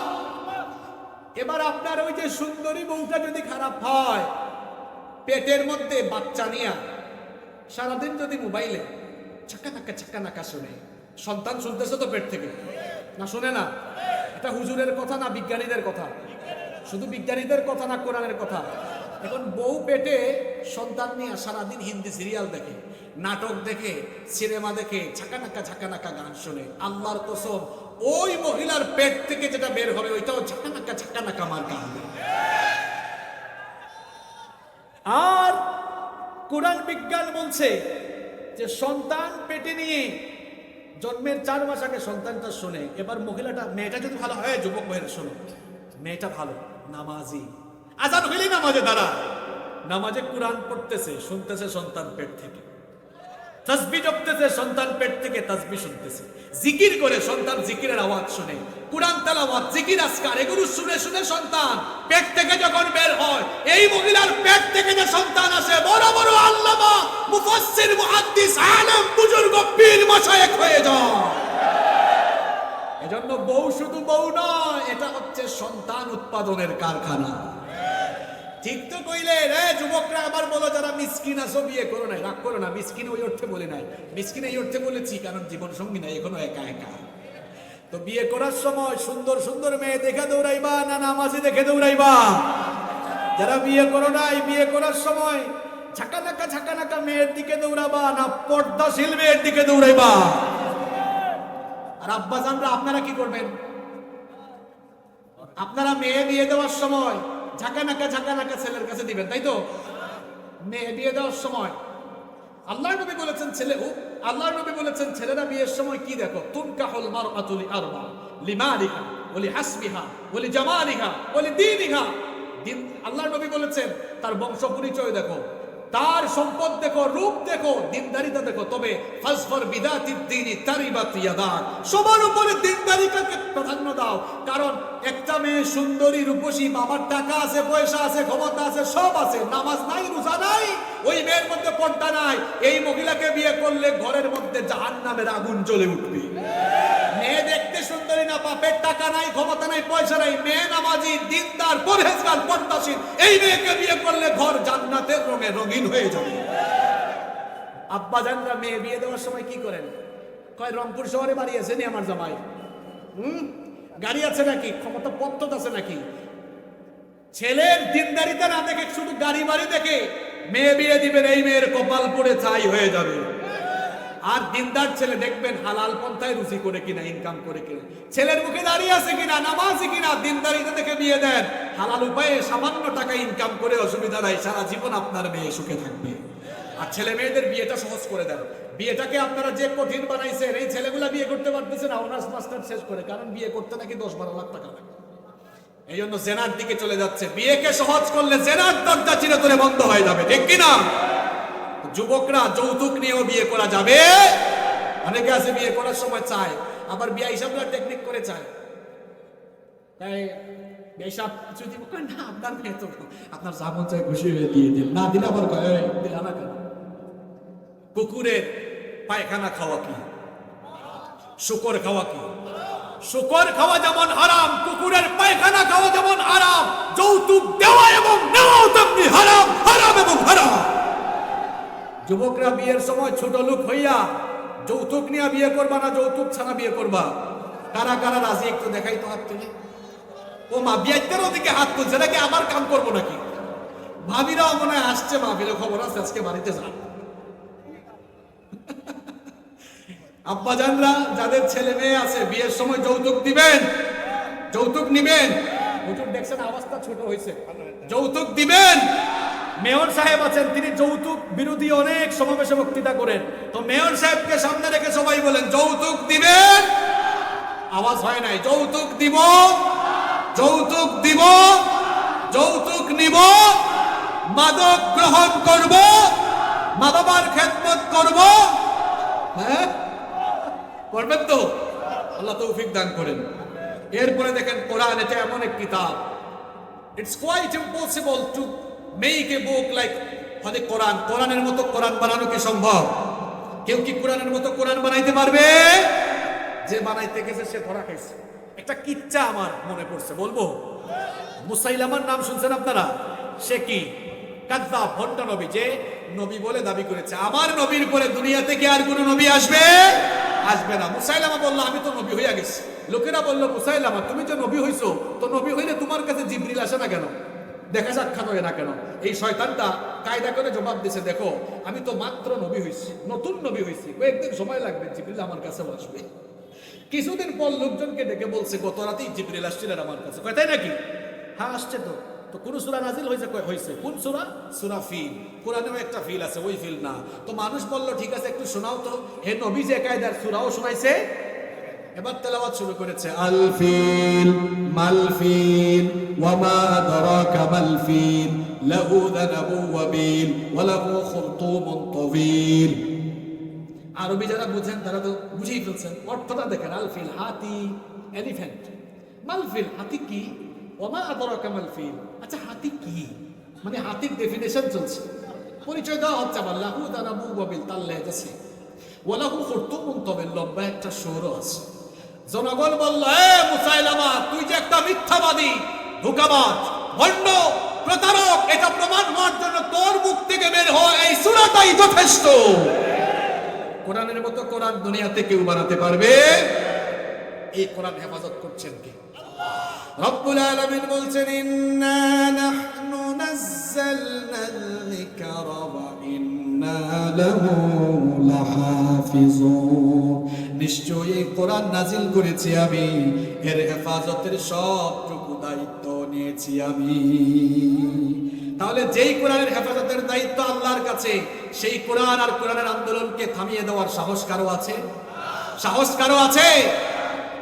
এবার আপনার ওই যে সুন্দরী বউটা যদি খারাপ হয়, পেটের মধ্যে বাচ্চা নিয়ে সারাদিন যদি মোবাইলে ছাক্কা নাকা শুনে, সন্তান শুনতেছে তো পেট থেকে, না শুনে না? এটা হুজুরের কথা না বিজ্ঞানীদের কথা? শুধু বিজ্ঞানীদের কথা না কোরআনের কথা? এখন বউ পেটে সন্তান নিয়ে সারাদিন হিন্দি সিরিয়াল দেখে, নাটক দেখে, সিনেমা দেখে, ঝাঁকা নাকা গান শুনে, আল্লাহর কসম ওই মহিলার পেট থেকে যেটা বের হবে ওইটাও ঝাঁকা নাকা মার গান। আর কোরআন বিজ্ঞান বলছে যে সন্তান পেটে নিয়ে জন্মের ৪ মাস আগে সন্তানটা শুনে। এবার মেয়েটা যদি ভালো হয়, যুবক ভাইয়ের শোনো, মেয়েটা ভালো নামাজি, আজান হইলেই নামাজে দাঁড়ায়, নামাজে কোরআন পড়তেছে, শুনতেছে সন্তান পেট থেকে। তাসবিহ জপতেছে, সন্তান পেট থেকে তাসবিহ শুনতেছে, জিকির করে সন্তান জিকিরের আওয়াজ শুনে, কুরআন তেলাওয়াত, জিকির আজকার এগুলো শুনে শুনে সন্তান পেট থেকে যখন বের হয়, এই মহিলার পেট থেকে যে সন্তান আসে বড় বড় আল্লামা, মুফাসসির, মুহাদ্দিস, আলেম, বুজুর্গ, পীর, মাশায়েখ হয়ে যায়। এজন্য বউ শুধু বউ নয়, এটা হচ্ছে সন্তান উৎপাদনের কারখানা। ঠিক তো কইলে রে যুবকরা, আবার বলো যারা মিসকিন আছো বিয়ে করো নাই, রাগ করো না, মিসকিন ওই অর্থে বলে নাই, মিসকিন এই অর্থে বলেছি কারণ জীবন সঙ্গী নাই, এখনো একা একা। তো বিয়ে করার সময় সুন্দর সুন্দর মেয়ে দেখে দৌড়াইবা না নামাজি দেখে দৌড়াইবা? যারা বিয়ে করো নাই, বিয়ে করার সময় ঝাঁকানাকা মেয়ের দিকে দৌড়াবা না পর্দাশীল মেয়ের দিকে দৌড়াইবা? আর আব্বাজানরা আপনারা কি করবেন? আপনারা মেয়ে বিয়ে দেওয়ার সময় ঝাঁকানাকা ছেলের কাছে দিবেন, তাই তো? মেয়ে বিয়ে দেওয়ার সময় আল্লাহর নবী বলেছেন আল্লাহর নবী বলেছেন ছেলেরা বিয়ের সময় কি দেখো? তুনকাহুল মারআতু লিআরবা, লিমালিহা ওয়া লিহাসবিহা ওয়া লিজামালিহা ওয়া লিদীনিহা। আল্লাহর নবী বলেছেন তার বংশ পরিচয় দেখো, তার সম্পদ দেখো, রূপ দেখো, দিনদারিতা দেখো, তবে ফাজফার বিদাতিদ দীনি তারিবাত ইয়াদাক, সবার উপরে দিনদারিতাকে প্রাধান্য দাও। কারণ একটা মেয়ে সুন্দরী, রূপসী, বাবার টাকা আছে, পয়সা আছে, ক্ষমতা আছে, সব আছে, নামাজ নাই, রোজা নাই, ওই মেয়ের মধ্যে পর্দা নাই, এই মহিলাকে বিয়ে করলে ঘরের মধ্যে জাহান্নামের আগুন জ্বলে উঠবে। মেয়ে দেখতে সুন্দরী না, বাপের টাকা নাই, ক্ষমতা নাই, পয়সা নাই, মেয়ে নামাজি, দিনদার, পরহেজগার, পর্দাশীল, এই মেয়েকে বিয়ে করলে ঘর জান্নাতের রঙে রঙিন হয়ে যাবে। আব্বাজানরা মেয়ে বিয়ে দেওয়ার সময় কি করেন? কয় রংপুর শহরে বাড়ি আছে নি আমার জামাই, গাড়ি আছে নাকি, ক্ষমতা পত্র আছে নাকি? ছেলের দিনদারিতা না দেখে, শুধু গাড়ি বাড়ি দেখে মেয়ে বিয়ে দিবেন, এই মেয়ের কপাল পড়ে ছাই হয়ে যাবে। আর দিনদার ছেলে দেখবেন হালাল পন্থায় রুজি করে কিনা, ইনকাম করে কিনা, ছেলের মুখে দাঁড়িয়ে আছে কিনা, নামাজি কিনা, দিনদারিতা দেখে বিয়ে দেন, হালাল উপায়ে সামান্য টাকা ইনকাম করে অসুবিধা নাই, সারা জীবন আপনার মেয়ে সুখে থাকবে। আর ছেলে মেয়েদের বিয়েটা সহজ করে দেন। বিয়েটাকে আপনারা যে কঠিন বানাইছেন, এই ছেলেগুলা বিয়ে করতে পারতেছে না অনার্স মাস্টার শেষ করে, কারণ বিয়ে করতে নাকি 10-12 লাখ টাকা লাগে। এই জন্য জেনার দিকে চলে যাচ্ছে। বিয়েকে সহজ করলে জেনার দরজা চিরতরে বন্ধ হয়ে যাবে, ঠিক কিনা? যুবকরা যৌতুক নিয়েও বিয়ে করা যাবে। অনেকে আছে বিয়ে করার সময় চায়, আবার বিয়ে হিসাবটা টেকনিক করে চায়, তাই হিসাব কিছু দিব না, আপনার মেয়ে তো আপনার যা মন চায় খুশি হয়ে দিয়ে দিন, না দিলে আবার দিলা না কেন? কুকুরের পায়খানা খাওয়া কি? শুকর খাওয়া কি? শুকর খাওয়া যেমন হারাম, কুকুরের পায়খানা খাওয়া যেমন হারাম, যৌতুক দেওয়া এবং নেওয়াও তেমনি হারাম, হারাম এবং হারাম। যুবকরা বিয়ের সময় ছোট লোক হইয়া যৌতুক নিয়ে বিয়ে করবা না যৌতুক ছাড়া বিয়ে করবা? কারা কারা রাজি একটু দেখাই তো হাত তুলে। ও মা বিয়াইতের ওদিকে হাত তুলছে, নাকি আবার কাম করবো নাকি? ভাবিরাও মনে হয় আসছে, মাহফিলে খবর আছে আজকে বাড়িতে যান। আব্বাজানরা যাদের ছেলে মেয়ে আছে বিয়ের সময় যৌতুক দিবেন, যৌতুক নিবেন। হুজুর দেখছেন অবস্থা ছোট হয়েছে, যৌতুক দিবেন। মেয়র সাহেব আছেন, তিনি যৌতুক বিরোধী অনেক সমাবেশে বক্তৃতা করেন। তো মেয়র সাহেবকে সামনে রেখে সবাই বলেন যৌতুক দিবেন। আওয়াজ হয় নাই। যৌতুক দিব, যৌতুক দিব, যৌতুক নিব, মাদক গ্রহণ করব, মা বাবার খেদমত করব। হ্যাঁ করবেন তো? আল্লাহ তৌফিক দান করেন। এরপরে দেখেন কোরআন, এটা এমন এক কিতাব, it's quite impossible to make a book like the Quran. কোরআনের মতো কোরআন বানানো কি সম্ভব? কেউ কি কোরআনের মতো কোরআন বানাইতে পারবে? যে বানাইতে গেছে সে ধরা খাইছে। একটা কিচ্ছা আমার মনে পড়ছে, বলবো? মুসাইলামার নাম শুনছেন আপনারা? সে কি কাযযাব, ভণ্ড নবী, যে নবী বলে দাবি করেছে আমার নবীর পরে দুনিয়াতে কি আর কোনো নবী আসবে? আসবে না। মুসাইলামা বলল আমি তো নবী হইয়া গেছি। লোকেরা বলল মুসাইলামা তুমি যে নবী হইছো, তো নবী হইলে তোমার কাছে জিবরিল আসে না কেন, দেখা সাক্ষাৎ হয় না কেন? এই শয়তানটা কায়দা করে জবাব দিছে, দেখো আমি তো মাত্র নবী হইছি, নতুন নবী হইছি, কয়েকদিন সময় লাগবে, জিবরিল আমার কাছে আসবে। কিছুদিন পর লোকজনকে ডেকে বলছে গত রাতেই জিবরিল আসছিলেন আমার কাছে। কয় তাই নাকি? হ্যাঁ আসছে। তো তো কোন সূরা নাজিল হয়েছে? হয়েছে। কোন সূরা? সূরা ফিল। কোরআনেও একটা ফিল আছে, ওই ফিল না। তো মানুষ বলল ঠিক আছে একটু শোনাও তো। হে নবী যে কায়দার সূরাও শোনাইছে। এবার তেলাওয়াত শুরু করেছে, আল ফিল মাল ফিল ওয়া মা আদরাকা মাল ফিল লাহু যানাবু ওয়া বিল ওয়া লাহু খুরতুমুন তাওয়িল। আরবি যারা বুঝেন তারা তো বুঝেই ফেলছেন, অর্থটা দেখেন। আলফিল হাতি, এলিফ্যান্ট। মালফিল, হাতি কি? ওমা আদরাকা মালফিল। আচ্ছা হাতি কি, মানে হাতির ডেফিনেশন চলছে, পরিচয় দেওয়া হচ্ছে। আবার লাহু দানাবু ওয়াবিল, তার লেজ আছে, ওয়ালাহু খুরতুমুন, তবে লম্বা একটা সরও আছে। জনগণ বলল, এ মুসাইলামা, তুই যে একটা মিথ্যাবাদী, ধোঁকাবাজ, ভণ্ড, প্রতারক, এটা প্রমাণ হওয়ার জন্য তোর মুখ থেকে বের হয় এই সূরাটাই যথেষ্ট। কোরআনের মতো কোরআন দুনিয়াতে কেউ বানাতে পারবে? এই কোরআন হেফাজত করছেন কে? রব্বুল আলামিন বলছেন, ইন্না নাহনু নাযালনা যিকরা ওয়া ইন্না লাহু লাহাফিজুন। নিশ্চয়ই এই কোরআন নাজিল করেছি আমি, এর হেফাজতের সবটুকু দায়িত্ব নিয়েছি আমি। তাহলে যেই কোরআনের হেফাজতের দায়িত্ব আল্লাহর কাছে, সেই কোরআন আর কোরআনের আন্দোলনকে থামিয়ে দেওয়ার সাহস কারো আছে? সাহস কারো আছে?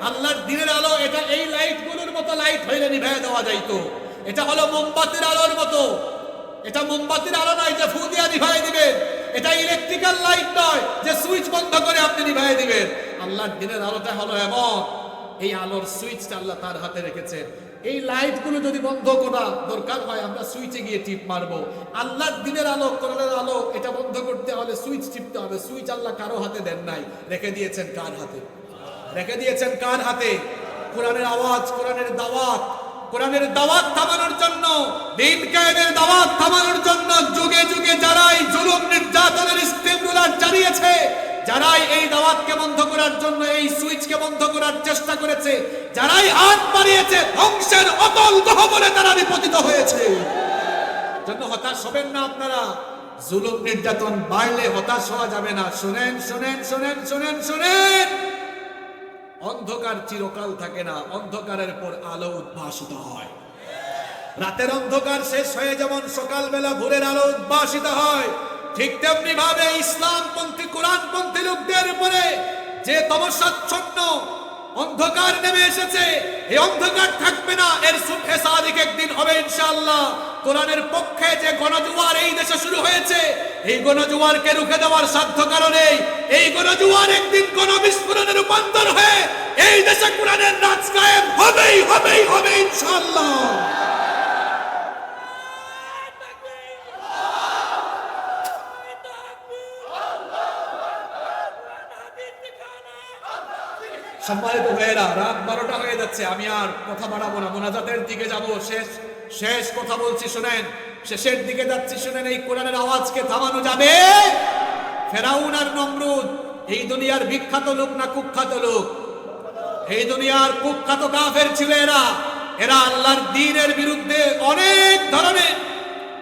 আল্লাহর দিনের আলো, এটা এই লাইটগুলোর মতো লাইট হইলে নিভাইয়া দেওয়া যাইতো। এটা হলো মোমবাতির আলোর মতো। এটা মোমবাতির আলো নয় যে ফু দিয়া নিভাই দিবেন। এটা ইলেকট্রিক্যাল লাইট নয় যে সুইচ বন্ধ করে আপনি নিভাই দিবেন। আল্লাহর দিনের আলোটা হলো এমন, এই আলোর সুইচটা আল্লাহ তার হাতে রেখেছেন। এই লাইটগুলো যদি বন্ধ করা দরকার হয়, আমরা সুইচে গিয়ে টিপ মারবো। আল্লাহর দিনের আলো, কোরআনের আলো, এটা বন্ধ করতে হলে সুইচ টিপতে হবে। সুইচ আল্লাহ কারো হাতে দেন নাই, রেখে দিয়েছেন কার হাতে? রেখে দিয়েছেন কার হাতে? কোরআনের আওয়াজ, কোরআনের দাওয়াত, কোরআনের দাওয়াত থামানোর জন্য, দিন কায়েমের দাওয়াত থামানোর জন্য যুগে যুগে যারাই জুলুম নির্যাতনের স্টিমুলার চালিয়েছে, যারাই এই দাওয়াতকে বন্ধ করার জন্য এই সুইচকে বন্ধ করার চেষ্টা করেছে, যারাই হাত বাড়িয়েছে, ধ্বংসের অতল গহ্বরে তারা নিপতিত হয়েছে। জন্য হতাশ হবেন না আপনারা। জুলুম নির্যাতন বাড়লে হতাশ হওয়া যাবে না। শুনেন শুনেন শুনেন শুনেন শুনেন, অন্ধকার চিরকাল থাকে না, অন্ধকারের পর আলো উদ্ভাসিত হয়। রাতের অন্ধকার শেষ হয়ে যেমন সকালবেলা ভোরের আলো উদ্ভাসিত হয়, ঠিক তেমনি ভাবে ইসলামপন্থী, কোরআনপন্থী লোকদের উপরে যে তমসাচ্ছন্ন অন্ধকার নেমে এসেছে, এই অন্ধকার থাকবে না। এর সুবহে সাদিক একদিন হবে ইনশাআল্লাহ। কোরআনের পক্ষে যে গণজোয়ার এই দেশে শুরু হয়েছে, এই গণজোয়ারকে রুখে দেওয়ার সাধ্য কারণে এই গণজোয়ার একদিন গণবিস্ফোরণে রূপান্তর হয়ে এই দেশে কোরআনের রাজ কায়েম হবেই হবেই হবে ইনশাআল্লাহ। সম্মানিত ভাইয়েরা, রাত 12টা হয়ে যাচ্ছে, আমি আর কথা বাড়াবো না, মোনাজাতের দিকে যাব। শেষ কথা বলছি, শুনেন, শেষের দিকে যাচ্ছি, শুনেন। এই কোরআনের আওয়াজকে থামানো যাবে? ফেরাউন আর নমরুদ এই দুনিয়ার বিখ্যাত লোক না কুখ্যাত লোক? এই দুনিয়ার কুখ্যাত কাফের ছিল এরা। এরা আল্লাহর দ্বীনের বিরুদ্ধে অনেক ধরনের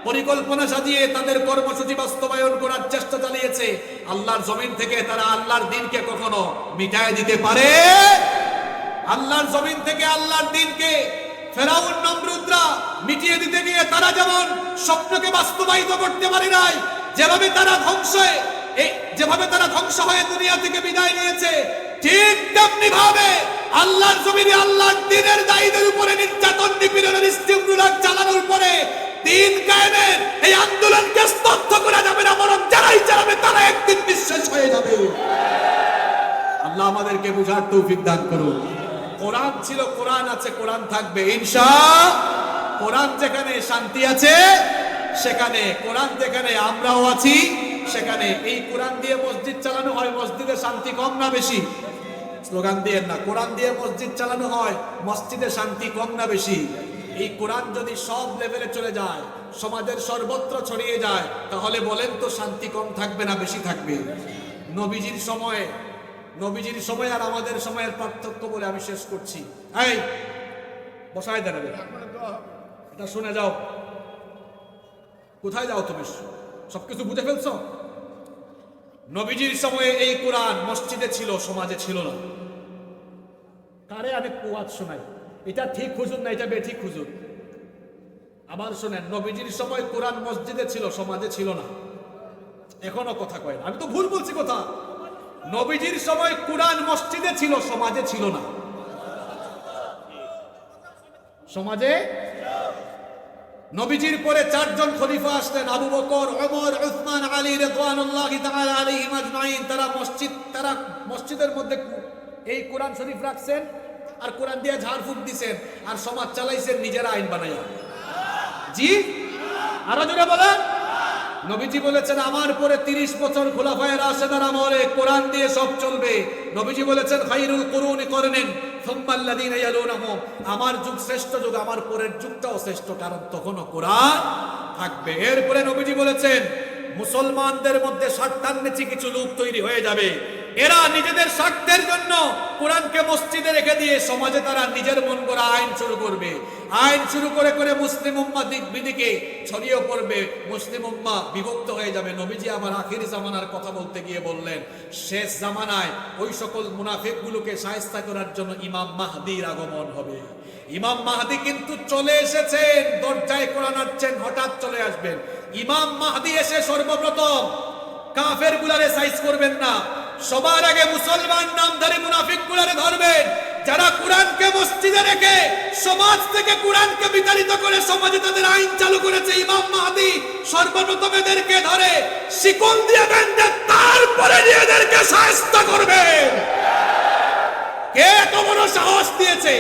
পরিকল্পনা সাজিয়ে তাদের কর্মসূচি বাস্তবায়ন করার চেষ্টা চালিয়েছে। আল্লাহর জমিন থেকে তারা আল্লাহর দ্বীনকে কখনো মিটায় দিতে পারে? আল্লাহর জমিন থেকে আল্লাহর দ্বীনকে ফেরাউন নমরুদরা মিটিয়ে দিতে গিয়ে তারা যেমন স্বপ্নকে বাস্তবায়িত করতে পারে নাই, যেভাবে তারা ধ্বংস হয়ে দুনিয়া থেকে বিদায় নিয়েছে, ঠিক তেমনি ভাবে আল্লাহর জমিনে আল্লাহর দ্বীনের দায়ীদের উপরে নির্যাতন, নিপীড়নের স্টিমুলার চালানোর পরে দিন কায়েমের এই আন্দোলনকে স্তব্ধ করা যাবে না, বরং যারাই চালাবে তারা একদিন নিঃশেষ হয়ে যাবে। আল্লাহ আমাদেরকে বুঝার তৌফিক দান করুন। কোরআন ছিল, কোরআন আছে, কোরআন থাকবে ইনশাআল্লাহ। কোরআন যেখানে শান্তি আছে সেখানে, কোরআন যেখানে আমরাও আছি সেখানে। এই কোরআন দিয়ে মসজিদ চালানো হয়, মসজিদে শান্তি কম না বেশি? স্লোগান দিয়ে না, কোরআন দিয়ে মসজিদ চালানো হয়, মসজিদে শান্তি কম না বেশি? এই কোরআন যদি সব লেভেলে চলে যায়, সমাজের সর্বত্র ছড়িয়ে যায়, তাহলে বলেন তো শান্তি কম থাকবে না বেশি থাকবে? নবীজির সময় আর আমাদের সময়ের পার্থক্য বলে আমি শেষ করছি। এই বসায় দাঁড়াবে, এটা শুনে যাও। কোথায় যাও তুমি? সবকিছু বুঝে ফেলছো? নবীজির সময়ে এই কোরআন মসজিদে ছিল, সমাজে ছিল না। কারে আমি ওয়াজ শোনাই, এটা ঠিক হুজুর না, এটা বেঠিক হুজুর। আবার শোনেন, নবীজির সময় কোরআন মসজিদে ছিল, সমাজে ছিল না। এখনো কথা কয় না, আমি তো ভুল বলছি কথা। নবীজির সময় কোরআন মসজিদে ছিল, সমাজে ছিল না। সমাজে নবীজির পরে চারজন খলিফা আসলেন, আবু বকর, ওমর, উসমান, আলী রাদিয়াল্লাহু তাআলা আলাইহিম আজমাইন। তারা মসজিদের মধ্যে এই কোরআন শরীফ রাখছেন আর কোরআন দিয়ে ঝাড়ফুঁক দিছেন আর সমাজ চালাইছেন নিজেরা আইন বানাইয়া। জি, আরো জোরে বলেন। নবীজি বলেছেন আমার পরে 30 বছর খোলাফায়ে রাশেদার আমলে কোরআন দিয়ে সব চলবে। নবীজি বলেছেন খায়রুল কুরুনি করনেন সুম্মাল্লাযীনা ইয়ালুনহুম, আমার যুগ শ্রেষ্ঠ যুগ, আমার পরের যুগটাও শ্রেষ্ঠ, কারণ তখনও কোরআন থাকবে। এরপরে নবীজি বলেছেন মুসলমানদের মধ্যে স্বার্থান্বেষী কিছু লোক তৈরি হয়ে যাবে, এরা নিজেদের স্বার্থের জন্য কোরআনকে মসজিদে রেখে দিয়ে সমাজে তারা নিজের মন করা আইন শুরু করবে। আইন শুরু করে করে মুসলিম উম্মাহ দিক বিদিকে ছড়িয়ে পড়বে, মুসলিম উম্মাহ বিভক্ত হয়ে যাবে। নবীজি আমার আখির জামানার কথা বলতে গিয়ে বললেন শেষ জামানায় ওই সকল মুনাফিকগুলোকে শায়েস্তা করার জন্য ইমাম মাহদির আগমন হবে। ইমাম মাহদি কিন্তু চলে এসেছেন, দরজায় কোরআন আনছেন, হঠাৎ চলে আসবেন। ইমাম মাহদি এসে সর্বপ্রথম কাফের গুলারে সাইজ করবেন না, সবার আগে মুসলমান নামধারী মুনাফিক গুলারে ধরবেন, যারা কোরআনকে মসজিদে রেখে সমাজ থেকে কোরআনকে বিতাড়িত করে সমাজে তাদের আইন চালু করেছে। ইমাম মাহদি সর্বপ্রথম এদেরকে ধরে শিকল দিয়ে বেঁধে তারপরে এদেরকে শায়েস্তা করবেন। কে এত বড় সাহস দিয়েছে?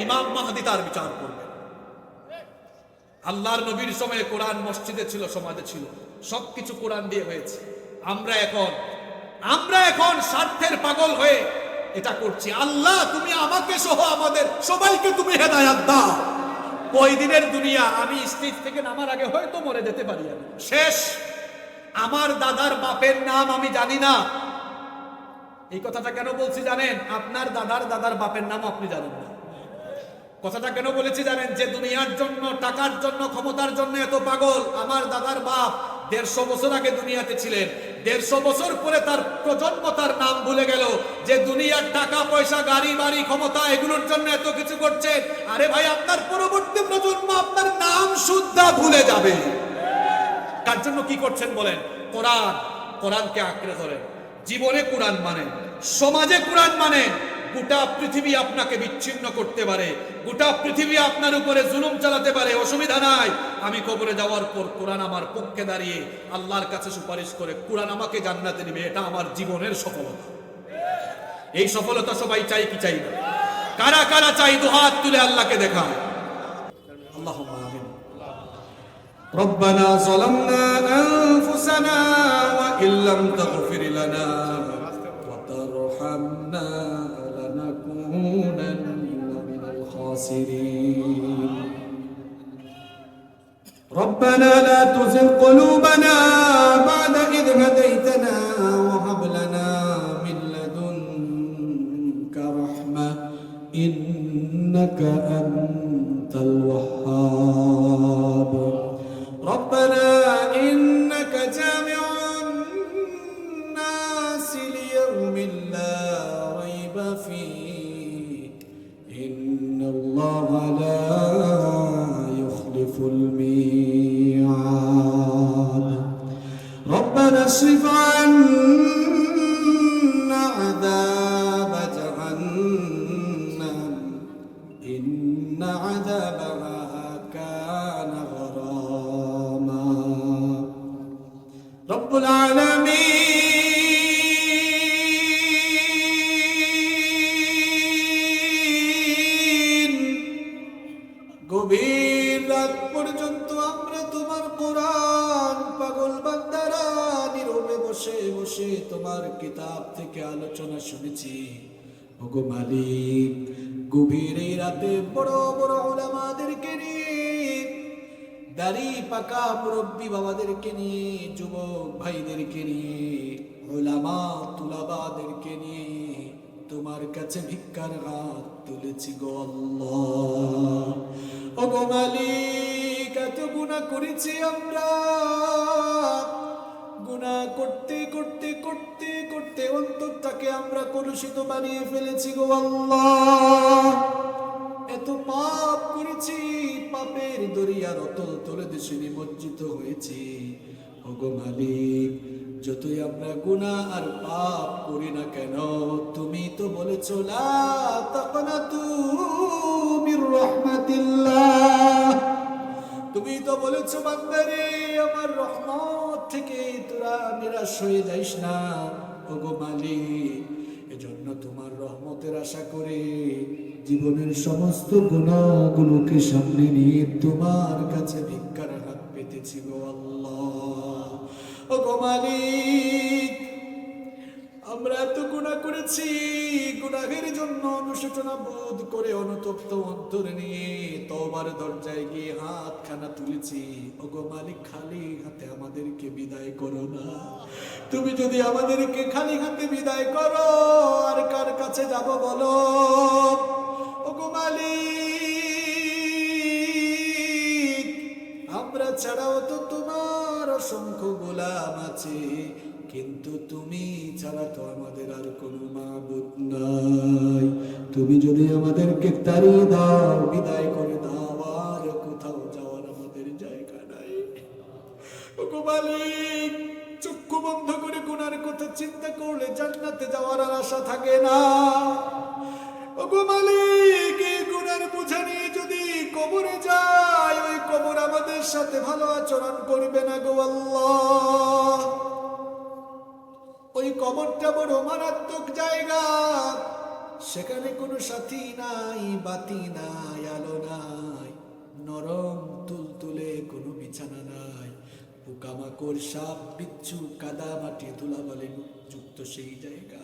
ইমাম মাহদি তার বিচার করবেন। আল্লাহর নবীর সময়ে কোরআন মসজিদে ছিল, সমাজে ছিল, সবকিছু কোরআন দিয়ে হয়েছে। আমরা এখন স্বার্থের পাগল হয়ে এটা করছি। আল্লাহ তুমি আমাকে সহ আমাদের সবাইকে তুমি হেদায়েত দাও। কই দিনের দুনিয়া, আমি স্টেজ থেকে নামার আগে হয়তো মরে যেতে পারি, আমি শেষ। আমার দাদার বাপের নাম আমি জানি না। এই কথাটা কেন বলছি জানেন? আপনার দাদার বাপের নাম আপনি জানেন না। কথাটা কেন বলেছি জানেন? যে দুনিয়ার জন্য, টাকার জন্য, ক্ষমতার জন্য এত পাগল। আমার দাদার বাপ 150 বছর আগে দুনিয়াতে ছিলেন, 150 বছর পরে তার প্রজন্ম তার নাম ভুলে গেল। যে দুনিয়ার টাকা পয়সা, গাড়ি বাড়ি, ক্ষমতা, এগুলোর জন্য এত কিছু করছেন। আরে ভাই, আপনার পরবর্তী প্রজন্ম আপনার নাম শুদ্ধা ভুলে যাবে। তার জন্য কি করছেন বলেন? কোরআনকে আঁকড়ে ধরেন, জীবনে কোরআন মানেন, সমাজে কোরআন মানেন। গোটা পৃথিবী আপনাকে বিচ্ছিন্ন করতে পারে, গোটা পৃথিবী আপনার উপরে জুলুম চালাতে পারে, অসুবিধা নাই। আমি কবরে যাওয়ার পর কোরআন আমার পক্ষে দাঁড়িয়ে আল্লাহর কাছে সুপারিশ করে কোরআন আমাকে জান্নাতে নেবে। এটা আমার জীবনের সফলতা। এই সফলতা সবাই চাই কি চাই না? কারা কারা চাই? দুহাত তুলে আল্লাহকে দেখায়। আল্লাহুম্মা আমিন। রব্বানা যালামনা আনফুসানা ওয়া ইল্লাম তাগফির লানা ওয়া তারহামনা لنكونن من الخاسرين ربنا لا تزغ قلوبنا بعد إذ هديتنا وهب لنا من لدنك رحمة إنك أنت الوهاب ربنا إنك جامع الناس ليوم لا فيه إن الله لا يخلف الميعاد ربنا اصرف عنا عذاب جهنم إن عذابها كان غراما رب العالمين গভীর রাত পর্যন্ত আমরা তোমার কোরআন পাগল বান্দারা নীরবে বসে বসে তোমার কিতাব থেকে আলোচনা শুনেছি। ওগো মালিক, গভীর এই রাতে বড় বড় উলামাদেরকে নিয়ে, দাড়ি পাকা মুরব্বী বাবাদেরকে নিয়ে, যুবক ভাইদেরকে নিয়ে, উলামা তুলাবাদেরকে নিয়ে তোমার কাছে ভিক্ষার হাত তুলেছি গো আল্লাহ। ওগো মালিক, এত গুনাহ করেছি আমরা, গুনাহ করতে করতে করতে করতে অন্তরটাকে আমরা কলুষিত বানিয়ে ফেলেছি গো আল্লাহ। এত পাপ করেছি, পাপের দরিয়ার অতল তলে দেশে নিমজ্জিত হয়েছি। ওগো মালিক, যতই আমরা গুনাহ আর পাপ করি না কেন, তুমি তো বলেছো লা তাকনাতু মির রাহমাতিল্লাহ, তুমি তো বলেছো বান্দারে আমার রহমত থেকে তোরা নিরাশ হয়ে যাইস না। ওগো মালিক, এজন্য তোমার রহমতের আশা করে জীবনের সমস্ত গুনাহগুলোকে সামনে নিয়ে তোমার কাছে ভিক্ষার হাত পেতেছি গো আল্লাহ। ওগো মালিক, আমরা এত গুনাহ করেছি, গুনাহের জন্য অনুশোচনা বোধ করে অনুতপ্ত অন্তর নিয়ে তওবার দরজায় গিয়ে হাতখানা তুলেছি। ওগো মালিক, খালি হাতে আমাদেরকে বিদায় করো না। তুমি যদি আমাদেরকে খালি হাতে বিদায় করো, আর কার কাছে যাব বলো? ওগো মালিক, আমরা ছাড়াও তো তোমার অসংখ্য গোলাম আছে, কিন্তু তুমি ছাড়া তো আমাদের আর কোনো মাবুদ নাই। তুমি যদি আমাদেরকে তাড়িয়ে দাও, বিদায় করে দাও, আর কোথাও যাওয়ার আমাদের জায়গা নাই। ওগো মালিক, চক্ষু বন্ধ করে গুনার কথা চিন্তা করলে জান্নাতে যাওয়ার আর আশা থাকে না। ওগো মালিক, এই গুনার বোঝা নিয়ে যদি কবরে যায়, ওই কবর আমাদের সাথে ভালো আচরণ করবে না গো আল্লাহ। ওই কবরটা বড় মারাত্মক জায়গা, সেখানে কোনো সাথী নাই, বাতি নাই, আলো নাই, নরম তুলতুলে কোনো বিছানা নাই, পোকামাকড়, সাপ, বিচ্ছু, কাদা, মাটি, ধুলাবালি যুক্ত সেই জায়গা।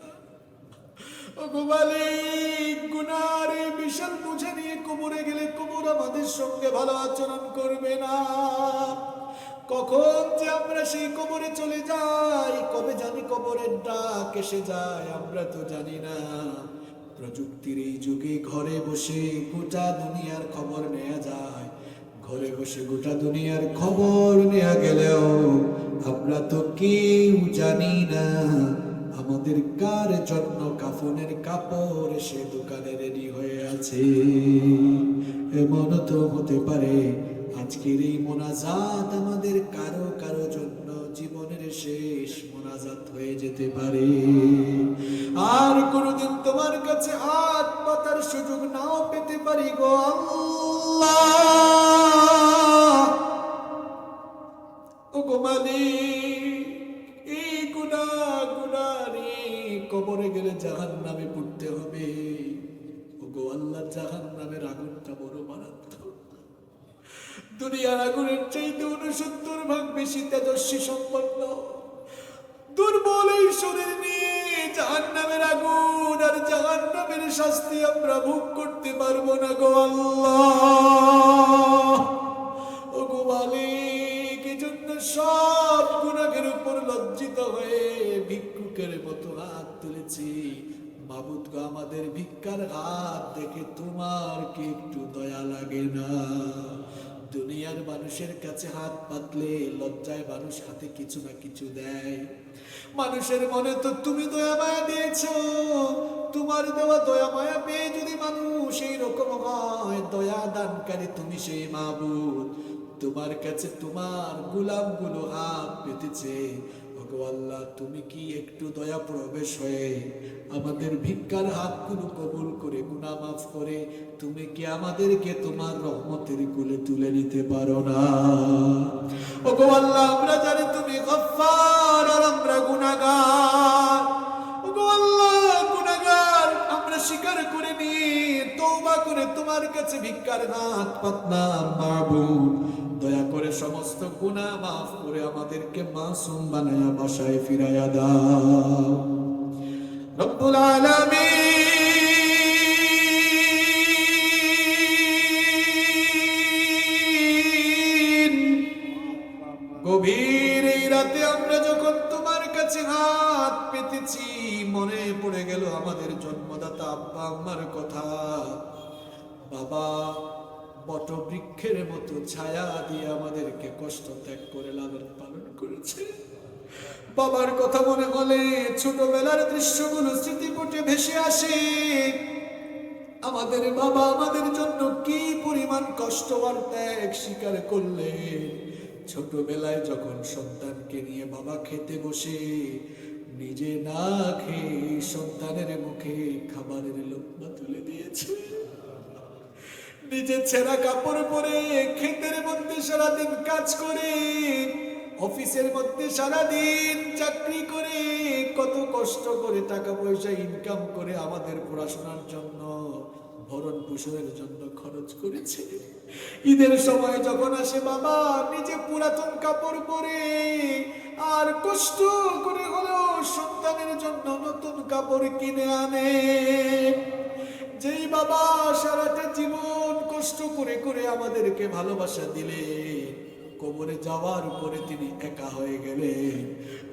ওগো মালিক, গুনার এই বিশাল বোঝা নিয়ে কবরে গেলে কবর আমাদের সঙ্গে ভালো আচরণ করবে না। কখন যে আমরা সেই কবরে চলে যাই, কবে জানি কবরের ডাক এসে যায়, আমরা তো জানি না। প্রযুক্তির এই যুগে ঘরে বসে গোটা দুনিয়ার খবর নেওয়া যায়। ঘরে বসে গোটা দুনিয়ার খবর নেওয়া গেলেও আমরা তো কেউ জানি না আমাদের কার জন্য কাফনের কাপড় সে দোকানে রেডি হয়ে আছে। এমন তো হতে পারে আজকের এই মোনাজাত আমাদের কারো কারো জন্য জীবনের শেষ মোনাজাত হয়ে যেতে পারে। আর কোনোদিন তোমার কাছে হাত পাতার সুযোগ নাও পেতে পারি গো আল্লাহ। ওগো মালিক, এই গুনাহগারে কবরে গেলে জাহান্নামে পড়তে হবে। ওগো আল্লাহ, জাহান্নামের আগুনটা বড় মারাত্মক। দুনিয়ার আগুনের চাইতে 69 ভাগ বেশি তেজস্বী সম্পন্ন। দুর্বল এই শরীর নিয়ে জাহান্নামের আগুন আর জাহান্নামের শাস্তি আমরা ভোগ করতে পারবো না গো আল্লাহ। ওগো মালিক, এজন্য সব গুনাহের উপর লজ্জিত হয়ে ভিক্ষুকের মতো হাত তুলেছি। মাবুদ গো, আমাদের ভিক্ষার হাত দেখে তোমার কি একটু দয়া লাগে না? দুনিয়ার মানুষের কাছে হাত পাতলে লজ্জায় মানুষ হাতে কিছু না কিছু দেয়। মানুষের মনে তো তুমি দয়া মায়া দিয়েছো। তোমার দেওয়া দয়া মায়া পেয়ে যদি মানুষ এইরকম হয়, দয়া দানকারী তুমি সেই মাবুদ। তোমার কাছে তোমার গোলামগুলো হাত পেতেছে। ওগো আল্লাহ, তুমি কি একটু দয়া প্রবেশ হয়ে আমাদের ভিক্ষার হাতগুলো কবুল করে গুনাহ মাফ করে তুমি কি আমাদেরকে তোমার রহমতের কোলে তুলে নিতে পারো না? ওগো আল্লাহ, আমরা জানি তুমি গফফার আর আমরা গুনাহগার। ওগো আল্লাহ, গুনাহগার আমরা স্বীকার করে নিয়ে তওবা করে তোমার কাছে ভিক্ষার হাত পাতলাম। মাবুদ, দয়া করে সমস্ত গুনাহ মাফ করে আমাদেরকে মাসুম বানায়া বাসায় ফিরাইয়া দাও রব্বুল আলামিন। গভীর এই রাতে আমরা যখন তোমার কাছে হাত পেতেছি, মনে পড়ে গেল আমাদের জন্মদাতা আব্বা আম্মার কথা। বাবা বটবৃক্ষের মতো ছায়া দিয়ে আমাদেরকে কষ্ট ত্যাগ করে লালন পালন করেছে। বাবার কথা মনে হলে ছোটবেলার দৃশ্যগুলো স্মৃতিপটে ভেসে আসে। আমাদের বাবা আমাদের জন্য কি পরিমাণ কষ্ট আর ত্যাগ স্বীকার করলেন। ছোটবেলায় যখন সন্তানকে নিয়ে বাবা খেতে বসে, নিজে না খেয়ে সন্তানের মুখে খাবারের লোকমা তুলে দিয়েছে। নিজে ছেঁড়া কাপড় পরে ক্ষেতের মধ্যে সারাদিন কাজ করে, অফিসের মধ্যে সারাদিন চাকরি করে, কত কষ্ট করে টাকা পয়সা ইনকাম করে আমাদের পড়াশোনার জন্য, ভরণ পোষণের জন্য খরচ করেছে। ঈদের সময় যখন আসে বাবা নিজে পুরাতন কাপড় পরে আর কষ্ট করে হলেও সন্তানের জন্য নতুন কাপড় কিনে আনে। যেই বাবা সারাটা জীবন কষ্ট করে করে আমাদেরকে ভালোবাসা দিলে, কবরে যাওয়ার পরে তিনি একা হয়ে গেলেন।